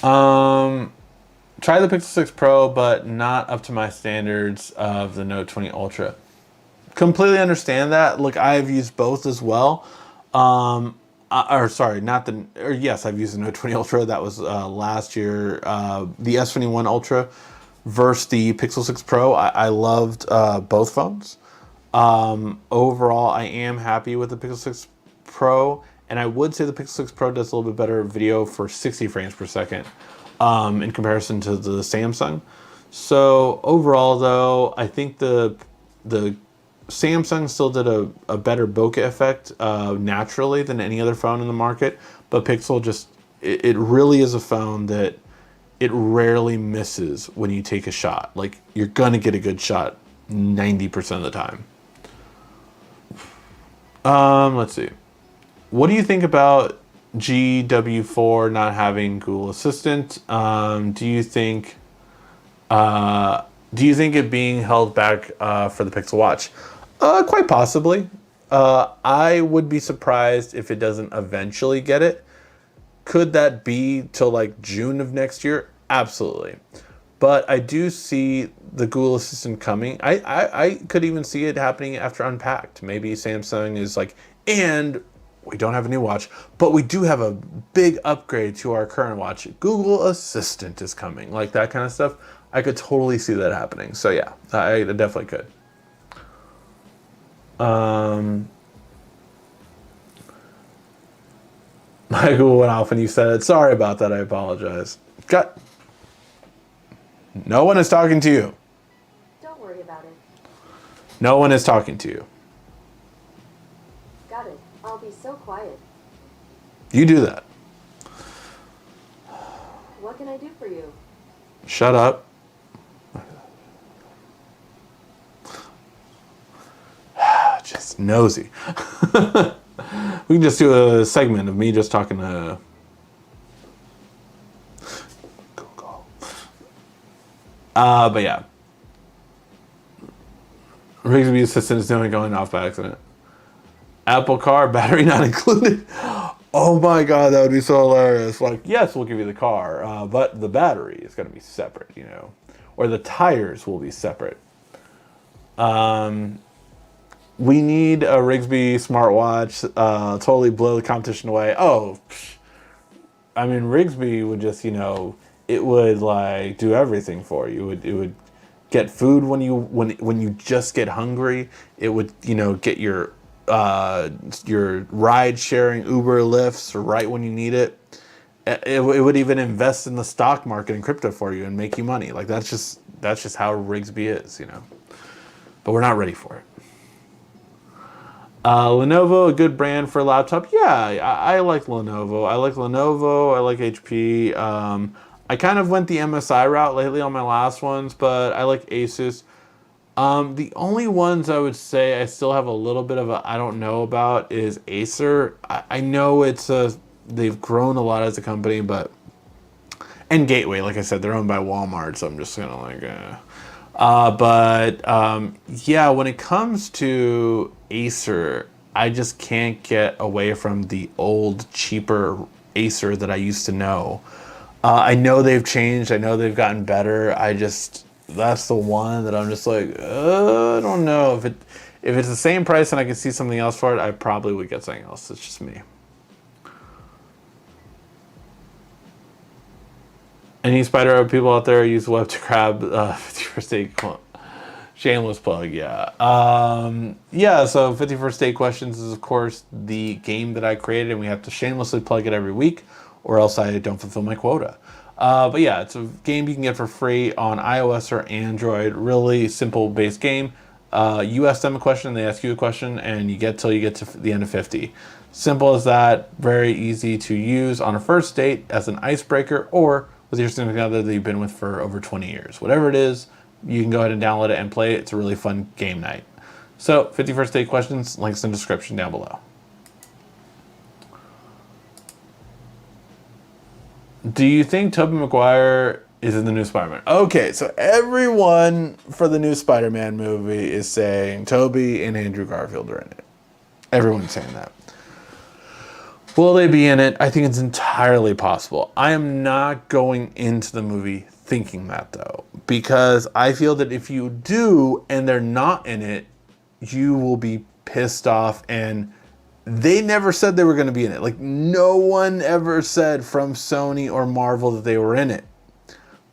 Try the Pixel 6 Pro, but not up to my standards of the Note 20 Ultra. Completely understand that. Look, I've used both as well. Yes, I've used the Note 20 Ultra. That was last year. The S21 Ultra versus the Pixel 6 Pro. I loved both phones. Overall, I am happy with the Pixel 6 Pro, and I would say the Pixel 6 Pro does a little bit better video for 60 frames per second in comparison to the Samsung. So overall, though, I think the Samsung still did a better bokeh effect naturally than any other phone in the market, but Pixel it really is a phone that it rarely misses when you take a shot. Like, you're gonna get a good shot 90% of the time. Let's see. What do you think about GW4 not having Google Assistant? Do you think it being held back for the Pixel Watch? Quite possibly. I would be surprised if it doesn't eventually get it. Could that be till like June of next year? Absolutely. But I do see the Google Assistant coming. I could even see it happening after Unpacked. Maybe Samsung is like, and we don't have a new watch, but we do have a big upgrade to our current watch. Google Assistant is coming. Like that kind of stuff. I could totally see that happening. So yeah, I definitely could. My Google went off when you said it. Sorry about that. I apologize. No one is talking to you. Don't worry about it. No one is talking to you. Got it. I'll be so quiet. You do that. What can I do for you? Shut up. Just nosy. We can just do a segment of me just talking to Google. But yeah. Rigsby Assistant is only going off by accident. Apple Car, battery not included. Oh my god, that would be so hilarious. Like, yes, we'll give you the car, but the battery is going to be separate, or the tires will be separate. We need a Rigsby smartwatch, totally blow the competition away. Oh, I mean, Rigsby would just, it would like do everything for you. It would get food when you just get hungry. It would, get your ride sharing Uber lifts right when you need it. It would even invest in the stock market and crypto for you and make you money. Like that's just how Rigsby is, But we're not ready for it. Lenovo, a good brand for a laptop. Yeah, I like Lenovo. I like HP. I kind of went the MSI route lately on my last ones, but I like Asus. The only ones I would say I still have a little bit of a I don't know about is Acer. I know they've grown a lot as a company, and Gateway, like I said, they're owned by Walmart, so I'm just gonna like. Yeah, when it comes to Acer, I just can't get away from the old, cheaper Acer that I used to know. I know they've changed. I know they've gotten better. That's the one that I'm just like, I don't know. If it's the same price and I can see something else for it, I probably would get something else. It's just me. Any spider people out there use web to grab 50% Shameless plug, yeah. Yeah, so 51st Date Questions is, of course, the game that I created, and we have to shamelessly plug it every week, or else I don't fulfill my quota. But yeah, it's a game you can get for free on iOS or Android. Really simple base game. You ask them a question, they ask you a question, and you get till you get to the end of 50. Simple as that. Very easy to use on a first date as an icebreaker, or with your significant other that you've been with for over 20 years. Whatever it is, you can go ahead and download it and play it. It's a really fun game night. So, 51st Date Questions, links in the description down below. Do you think Tobey Maguire is in the new Spider-Man? Okay, so everyone for the new Spider-Man movie is saying Tobey and Andrew Garfield are in it. Everyone's saying that. Will they be in it? I think it's entirely possible. I am not going into the movie thinking that, though, because I feel that if you do and they're not in it, you will be pissed off. And they never said they were going to be in it. Like, no one ever said from Sony or Marvel that they were in it.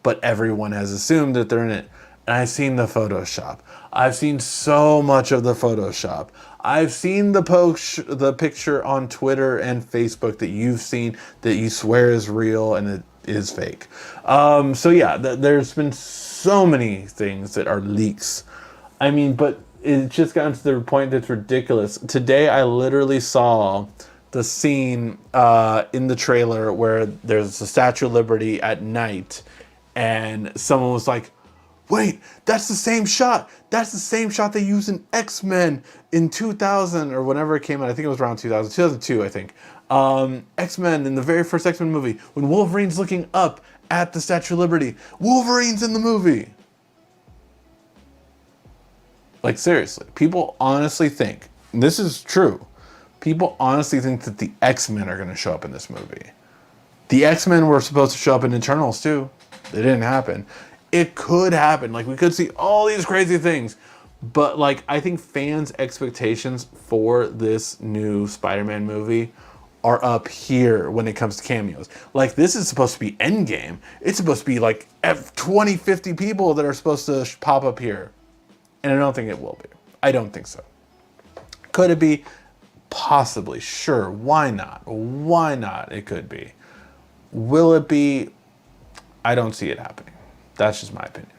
But everyone has assumed that they're in it. And I've seen the Photoshop. I've seen so much of the Photoshop. I've seen the picture on Twitter and Facebook that you've seen that you swear is real and it is fake. So yeah, there's been so many things that are leaks. I mean, but it's just gotten to the point that's ridiculous. Today, I literally saw the scene in the trailer where there's the Statue of Liberty at night, and someone was like, wait, that's the same shot. That's the same shot they used in X-Men in 2000 or whenever it came out. I think it was around 2000, 2002, I think. X-Men, in the very first X-Men movie, when Wolverine's looking up at the Statue of Liberty. Wolverine's in the movie. Like, seriously, people honestly think, and this is true, people honestly think that the X-Men are going to show up in this movie. The X-Men were supposed to show up in Eternals, too. It didn't happen. It could happen. Like, we could see all these crazy things. But, like, I think fans' expectations for this new Spider-Man movie are up here when it comes to cameos. Like, this is supposed to be Endgame. It's supposed to be, like, 20, 50 people that are supposed to pop up here. And I don't think it will be. I don't think so. Could it be? Possibly. Sure. Why not? Why not? It could be. Will it be? I don't see it happening. That's just my opinion.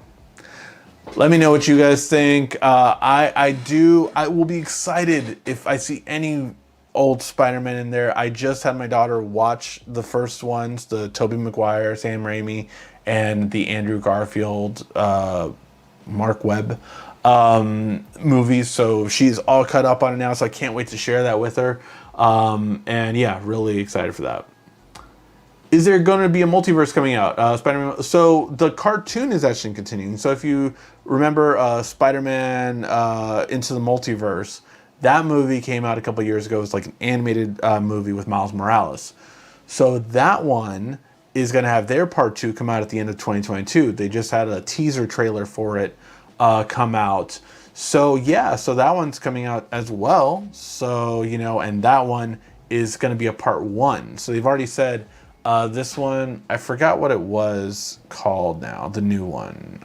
Let me know what you guys think. I will be excited if I see any old Spider-Man in there. I just had my daughter watch the first ones, the Tobey Maguire, Sam Raimi, and the Andrew Garfield, Mark Webb movies. So she's all cut up on it now, so I can't wait to share that with her. And yeah, really excited for that. Is there going to be a multiverse coming out? Spider-Man. So the cartoon is actually continuing. So if you remember Spider-Man Into the Multiverse, that movie came out a couple years ago. It was like an animated movie with Miles Morales. So that one is going to have their part 2 come out at the end of 2022. They just had a teaser trailer for it come out. So yeah, so that one's coming out as well. So, you know, and that one is going to be a part 1. So they've already said... this one, I forgot what it was called now, the new one.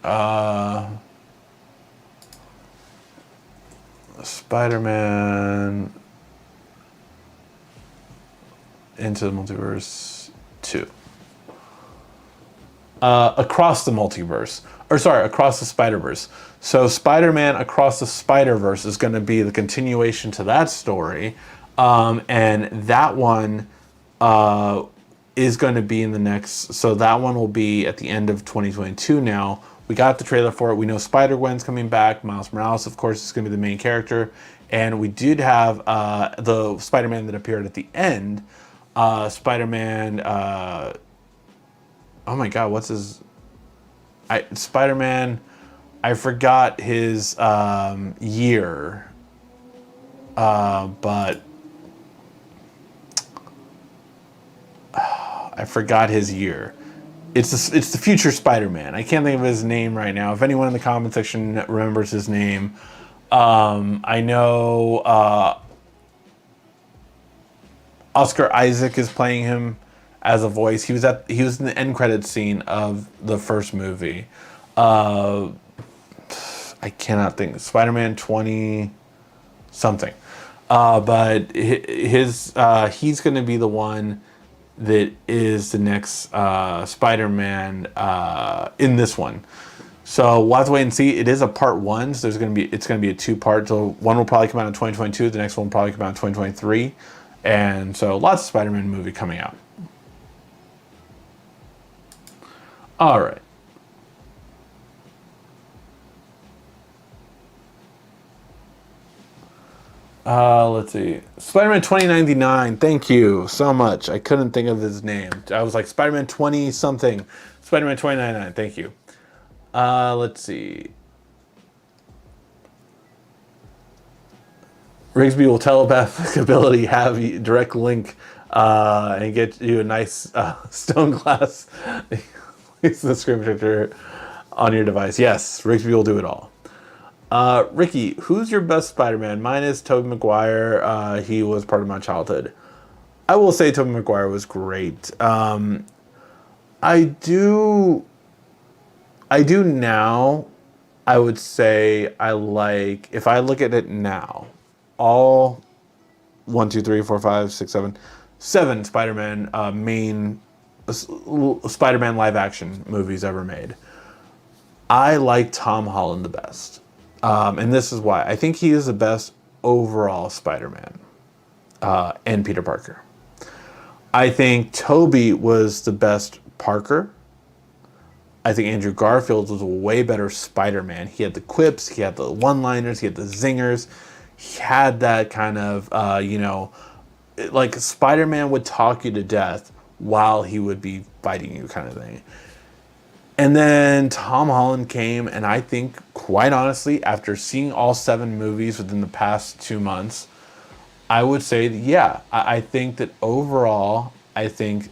Spider-Man Into the Multiverse 2. Across the Multiverse. Or sorry, Across the Spider-Verse. So Spider-Man Across the Spider-Verse is going to be the continuation to that story. And that one... is going to be in the next... So that one will be at the end of 2022 now. We got the trailer for it. We know Spider-Gwen's coming back. Miles Morales, of course, is going to be the main character. And we did have the Spider-Man that appeared at the end. Spider-Man... oh my god, what's his... Spider-Man... I forgot his year. But... I forgot his year. It's the future Spider-Man. I can't think of his name right now. If anyone in the comment section remembers his name, I know Oscar Isaac is playing him as a voice. He was in the end credits scene of the first movie. I I cannot think. Spider-Man 20 something. But he's going to be the one that is the next Spider-Man in this one. So we'll have to wait and see. It is a part one, so it's going to be a two-part. So one will probably come out in 2022. The next one will probably come out in 2023. And so lots of Spider-Man movie coming out. All right. Let's see. Spider-Man 2099. Thank you so much. I couldn't think of his name. I was like Spider-Man 20 something. Spider-Man 2099. Thank you. Let's see. Rigsby will telepathic ability have direct link and get you a nice stone glass. It's the screen protector on your device. Yes, Rigsby will do it all. Ricky, who's your best Spider-Man? Mine is Tobey Maguire. He was part of my childhood. I will say Tobey Maguire was great. I do now. I would say I like, if I look at it now, all 1, 2, 3, 4, 5, 6, 7 Spider-Man main Spider-Man live action movies ever made. I like Tom Holland the best. And this is why. I think he is the best overall Spider-Man and Peter Parker. I think Tobey was the best Parker. I think Andrew Garfield was a way better Spider-Man. He had the quips, he had the one-liners, he had the zingers. He had that kind of, like Spider-Man would talk you to death while he would be fighting you kind of thing. And then Tom Holland came, and I think, quite honestly, after seeing all 7 movies within the past 2 months, I would say that, yeah, I think that overall, I think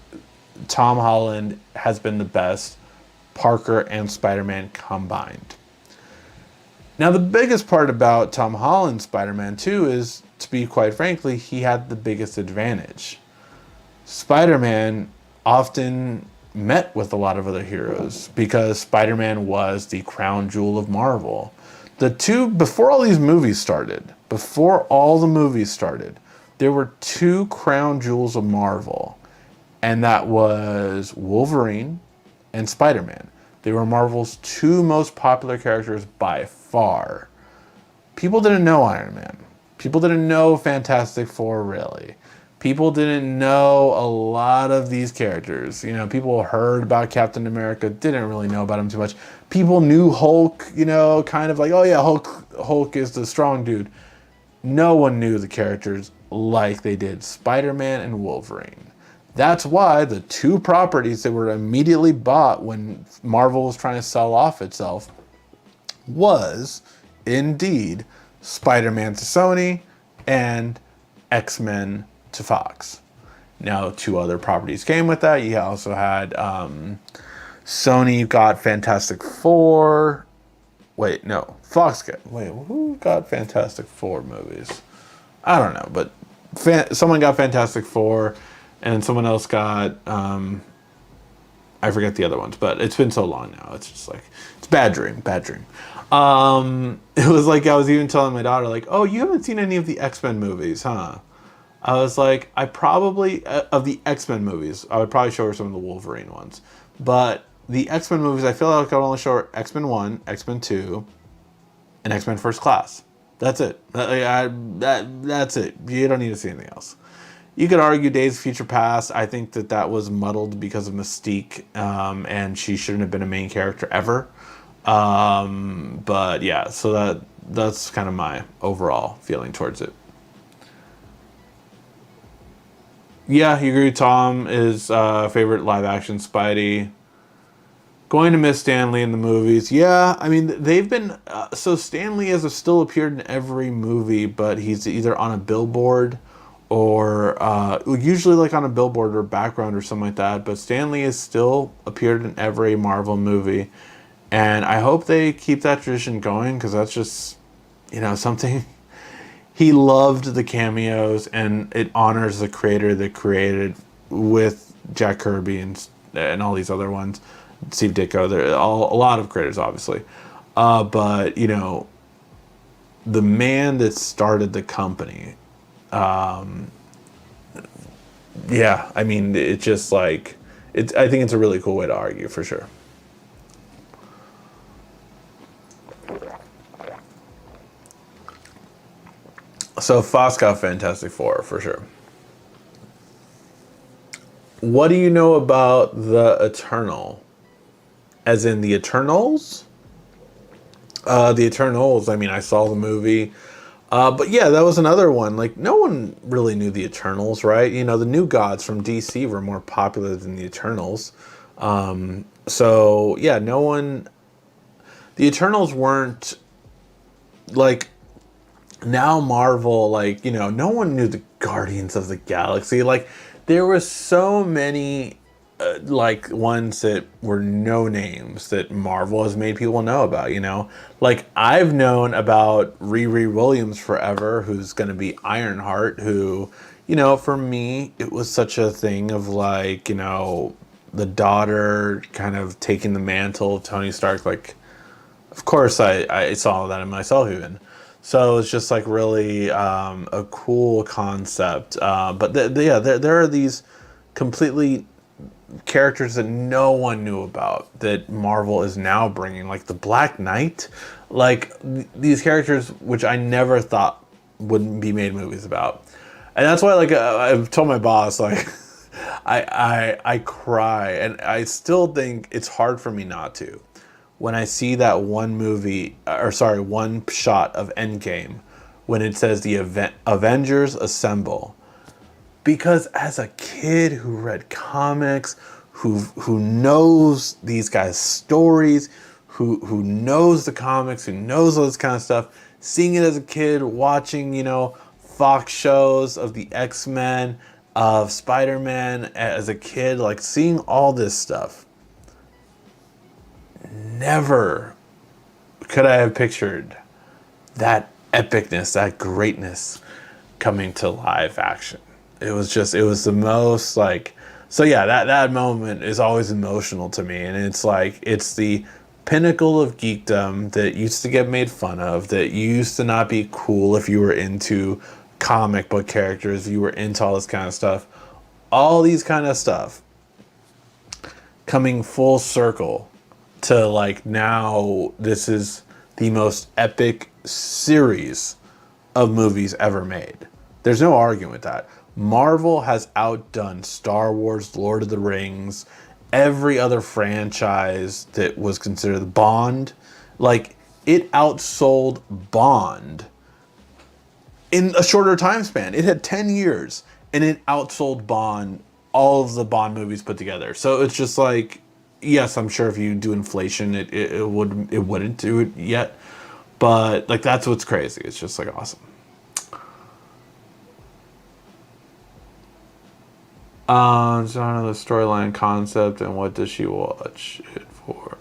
Tom Holland has been the best Parker and Spider-Man combined. Now, the biggest part about Tom Holland's Spider-Man 2 is, to be quite frankly, he had the biggest advantage. Spider-Man often met with a lot of other heroes because Spider-Man was the crown jewel of Marvel. Before all the movies started, there were 2 crown jewels of Marvel, and that was Wolverine and Spider-Man. They were Marvel's 2 most popular characters by far. People didn't know Iron Man. People didn't know Fantastic Four, really. People didn't know a lot of these characters. People heard about Captain America, didn't really know about him too much. People knew Hulk, kind of like, oh yeah, Hulk is the strong dude. No one knew the characters like they did Spider-Man and Wolverine. That's why the 2 properties that were immediately bought when Marvel was trying to sell off itself was indeed Spider-Man to Sony and X-Men to Fox. Now, 2 other properties came with that. You also had Sony got Fantastic Four. Who got Fantastic Four movies? I don't know, but someone got Fantastic Four, and someone else got I forget the other ones, but it's been so long now. It's just like, it's bad dream. It was like I was even telling my daughter, like, oh, you haven't seen any of the X-Men movies, huh? I was like, of the X-Men movies, I would probably show her some of the Wolverine ones. But the X-Men movies, I feel like I would only show her X-Men 1, X-Men 2, and X-Men First Class. That's it. That's it. You don't need to see anything else. You could argue Days of Future Past. I think that was muddled because of Mystique, and she shouldn't have been a main character ever. But yeah, so that's kind of my overall feeling towards it. Yeah, you agree. Tom is favorite live action Spidey. Going to miss Stan Lee in the movies. Yeah, I mean, they've been... so Stan Lee has still appeared in every movie, but he's either on a billboard or usually like on a billboard or background or something like that. But Stan Lee has still appeared in every Marvel movie. And I hope they keep that tradition going, because that's just, something... He loved the cameos, and it honors the creator that created with Jack Kirby and all these other ones. Steve Ditko, a lot of creators, obviously. But you know, the man that started the company, yeah, I mean, it's just like it's. I think it's a really cool way to argue for sure. So Foss got Fantastic Four for sure. What do you know about the Eternal? As in the Eternals? The Eternals. I mean, I saw the movie. But yeah, that was another one. Like, no one really knew the Eternals, right? You know, the New Gods from DC were more popular than the Eternals. So yeah, no one. The Eternals weren't like now Marvel. Like, you know, no one knew the Guardians of the Galaxy. Like, there were so many like ones that were no names that Marvel has made people know about, you know? Like I've known about Riri Williams forever, who's going to be Ironheart, who, you know, for me, it was such a thing of like, you know, the daughter kind of taking the mantle of Tony Stark. Like, of course, I saw that in myself even. So it's just like really a cool concept. But yeah, there are these completely characters that no one knew about that Marvel is now bringing, like the Black Knight, like these characters which I never thought would be made movies about, and that's why like I've told my boss like I cry, and I still think it's hard for me not to when I see that one movie or sorry one shot of Endgame when it says the Avengers Assemble, because as a kid who read comics, who knows these guys' stories, who knows the comics, who knows all this kind of stuff, seeing it as a kid, watching, you know, Fox shows of the X-Men, of Spider-Man as a kid, like seeing all this stuff, never could I have pictured that epicness, that greatness coming to live action. It was just, it was the most like, so yeah, that moment is always emotional to me. And it's like, it's the pinnacle of geekdom that used to get made fun of, that used to not be cool if you were into comic book characters, if you were into all this kind of stuff. All these kind of stuff coming full circle to like now this is the most epic series of movies ever made. There's no arguing with that. Marvel has outdone Star Wars, Lord of the Rings, every other franchise that was considered Bond. Like, it outsold Bond in a shorter time span. It had 10 years, and it outsold Bond, all of the Bond movies put together. So it's just like, yes, I'm sure if you do inflation, it wouldn't do it yet. But, like, that's what's crazy. It's just, like, awesome. Genre, the storyline concept, and what does she watch it for?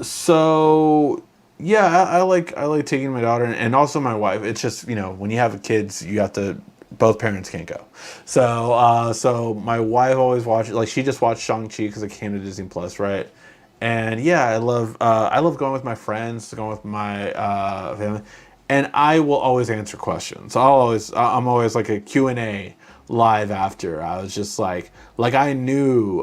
So yeah, I like taking my daughter and also my wife. It's just, you know, when you have kids, you have to, both parents can't go. So my wife always watches, like she just watched Shang-Chi because it came to Disney Plus, right? And yeah, I love going with my friends, going with my family, and I will always answer questions. I'm always like a Q&A live after. I was just like I knew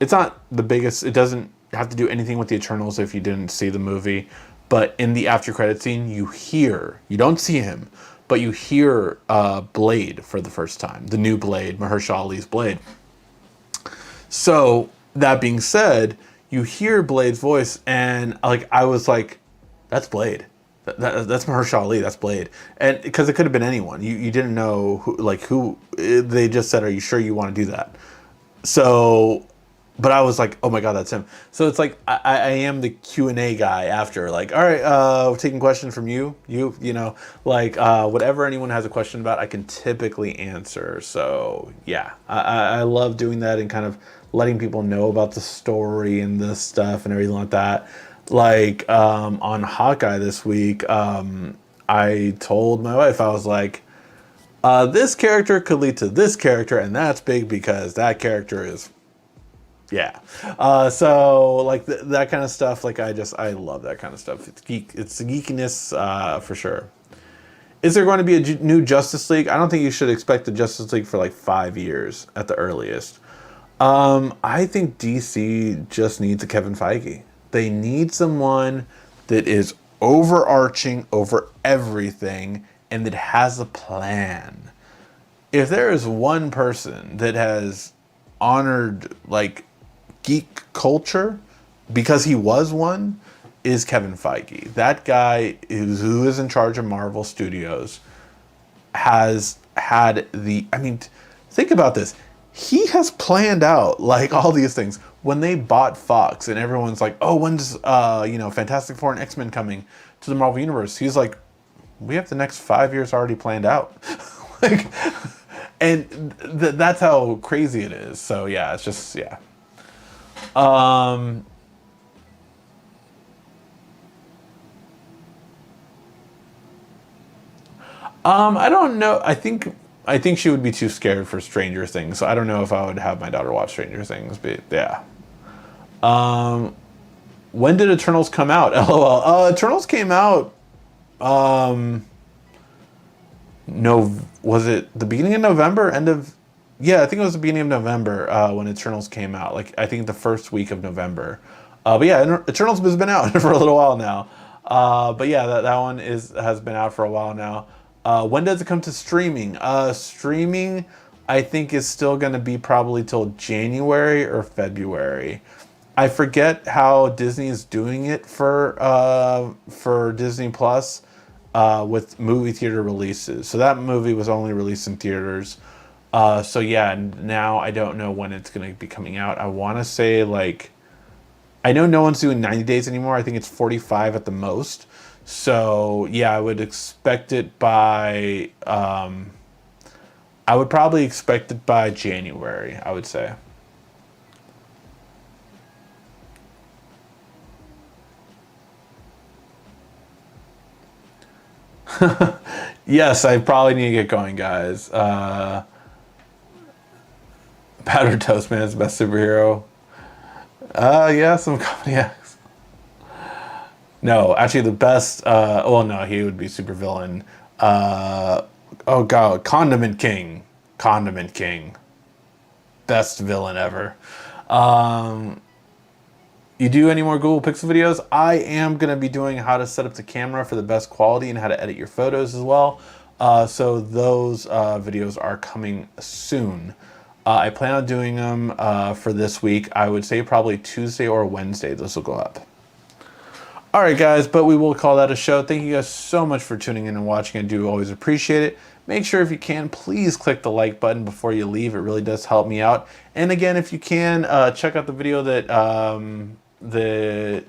it's not the biggest, it doesn't have to do anything with the Eternals if you didn't see the movie, but in the after credit scene you don't see him, but you hear Blade for the first time, the new Blade, Mahershala Ali's Blade. So that being said, you hear Blade's voice, and like I was like, "That's Blade. That's Mahershala Ali. That's Blade." And because it could have been anyone, you didn't know who. They just said, "Are you sure you want to do that?" So, but I was like, "Oh my god, that's him." So it's like I am the Q&A guy after. Like, all right, we're taking questions from you know, like whatever anyone has a question about, I can typically answer. So yeah, I love doing that and kind of letting people know about the story and the stuff and everything like that. Like on Hawkeye this week, I told my wife, I was like, this character could lead to this character, and that's big because that character is Yeah. So like that kind of stuff, like I love that kind of stuff. It's the geekiness for sure. Is there going to be a new Justice League? I don't think you should expect the Justice League for like 5 years at the earliest. I think DC just needs a Kevin Feige. They need someone that is overarching over everything and that has a plan. If there is one person that has honored like geek culture because he was one, is Kevin Feige. That guy who is in charge of Marvel Studios has had the, I mean, think about this. He has planned out like all these things. When they bought Fox and everyone's like, "Oh, when's Fantastic Four and X-Men coming to the Marvel universe?" He's like, "We have the next 5 years already planned out." like and that's how crazy it is. So yeah, it's just yeah. I don't know. I think she would be too scared for Stranger Things. So I don't know if I would have my daughter watch Stranger Things. But yeah. When did Eternals come out? LOL. Eternals came out. No, was it the beginning of November? End of? Yeah, I think it was the beginning of November when Eternals came out. Like I think the first week of November. But yeah, Eternals has been out for a little while now. But yeah, that one has been out for a while now. When does it come to streaming? Streaming, I think is still going to be probably till January or February. I forget how Disney is doing it for Disney Plus with movie theater releases. So that movie was only released in theaters. So yeah, now I don't know when it's going to be coming out. I want to say like, I know no one's doing 90 days anymore. I think it's 45 at the most. So yeah, I would expect it by. I would probably expect it by January. I would say. Yes, I probably need to get going, guys. Powdered Toast Man is the best superhero. Yeah, some comedy acts. No, actually, the best. Well, no, he would be super villain. Oh god, Condiment King. Condiment King. Best villain ever. You do any more Google Pixel videos? I am going to be doing how to set up the camera for the best quality and how to edit your photos as well. So those videos are coming soon. I plan on doing them for this week. I would say probably Tuesday or Wednesday this will go up. All right, guys, but we will call that a show. Thank you guys so much for tuning in and watching. I do always appreciate it. Make sure if you can, please click the like button before you leave. It really does help me out. And again, if you can, check out the video that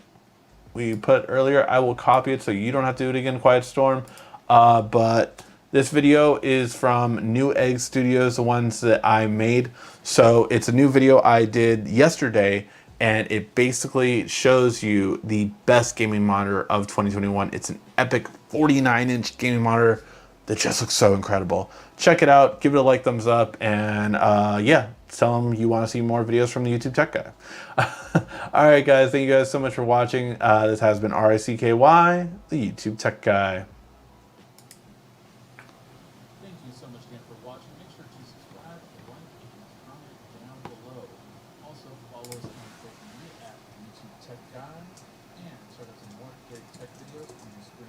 we put earlier. I will copy it so you don't have to do it again, Quiet Storm. But this video is from New Egg Studios, the ones that I made. So it's a new video I did yesterday, and it basically shows you the best gaming monitor of 2021. It's an epic 49-inch gaming monitor that just looks so incredible. Check it out, give it a like, thumbs up, and yeah, tell them you want to see more videos from the YouTube Tech Guy. All right, guys, thank you guys so much for watching. This has been RICKY, the YouTube Tech Guy. Thank you so much again for watching. Make sure to subscribe, like, and comment down below. Also, follow us on social media at YouTube Tech Guy, and check out some more great tech videos on the screen.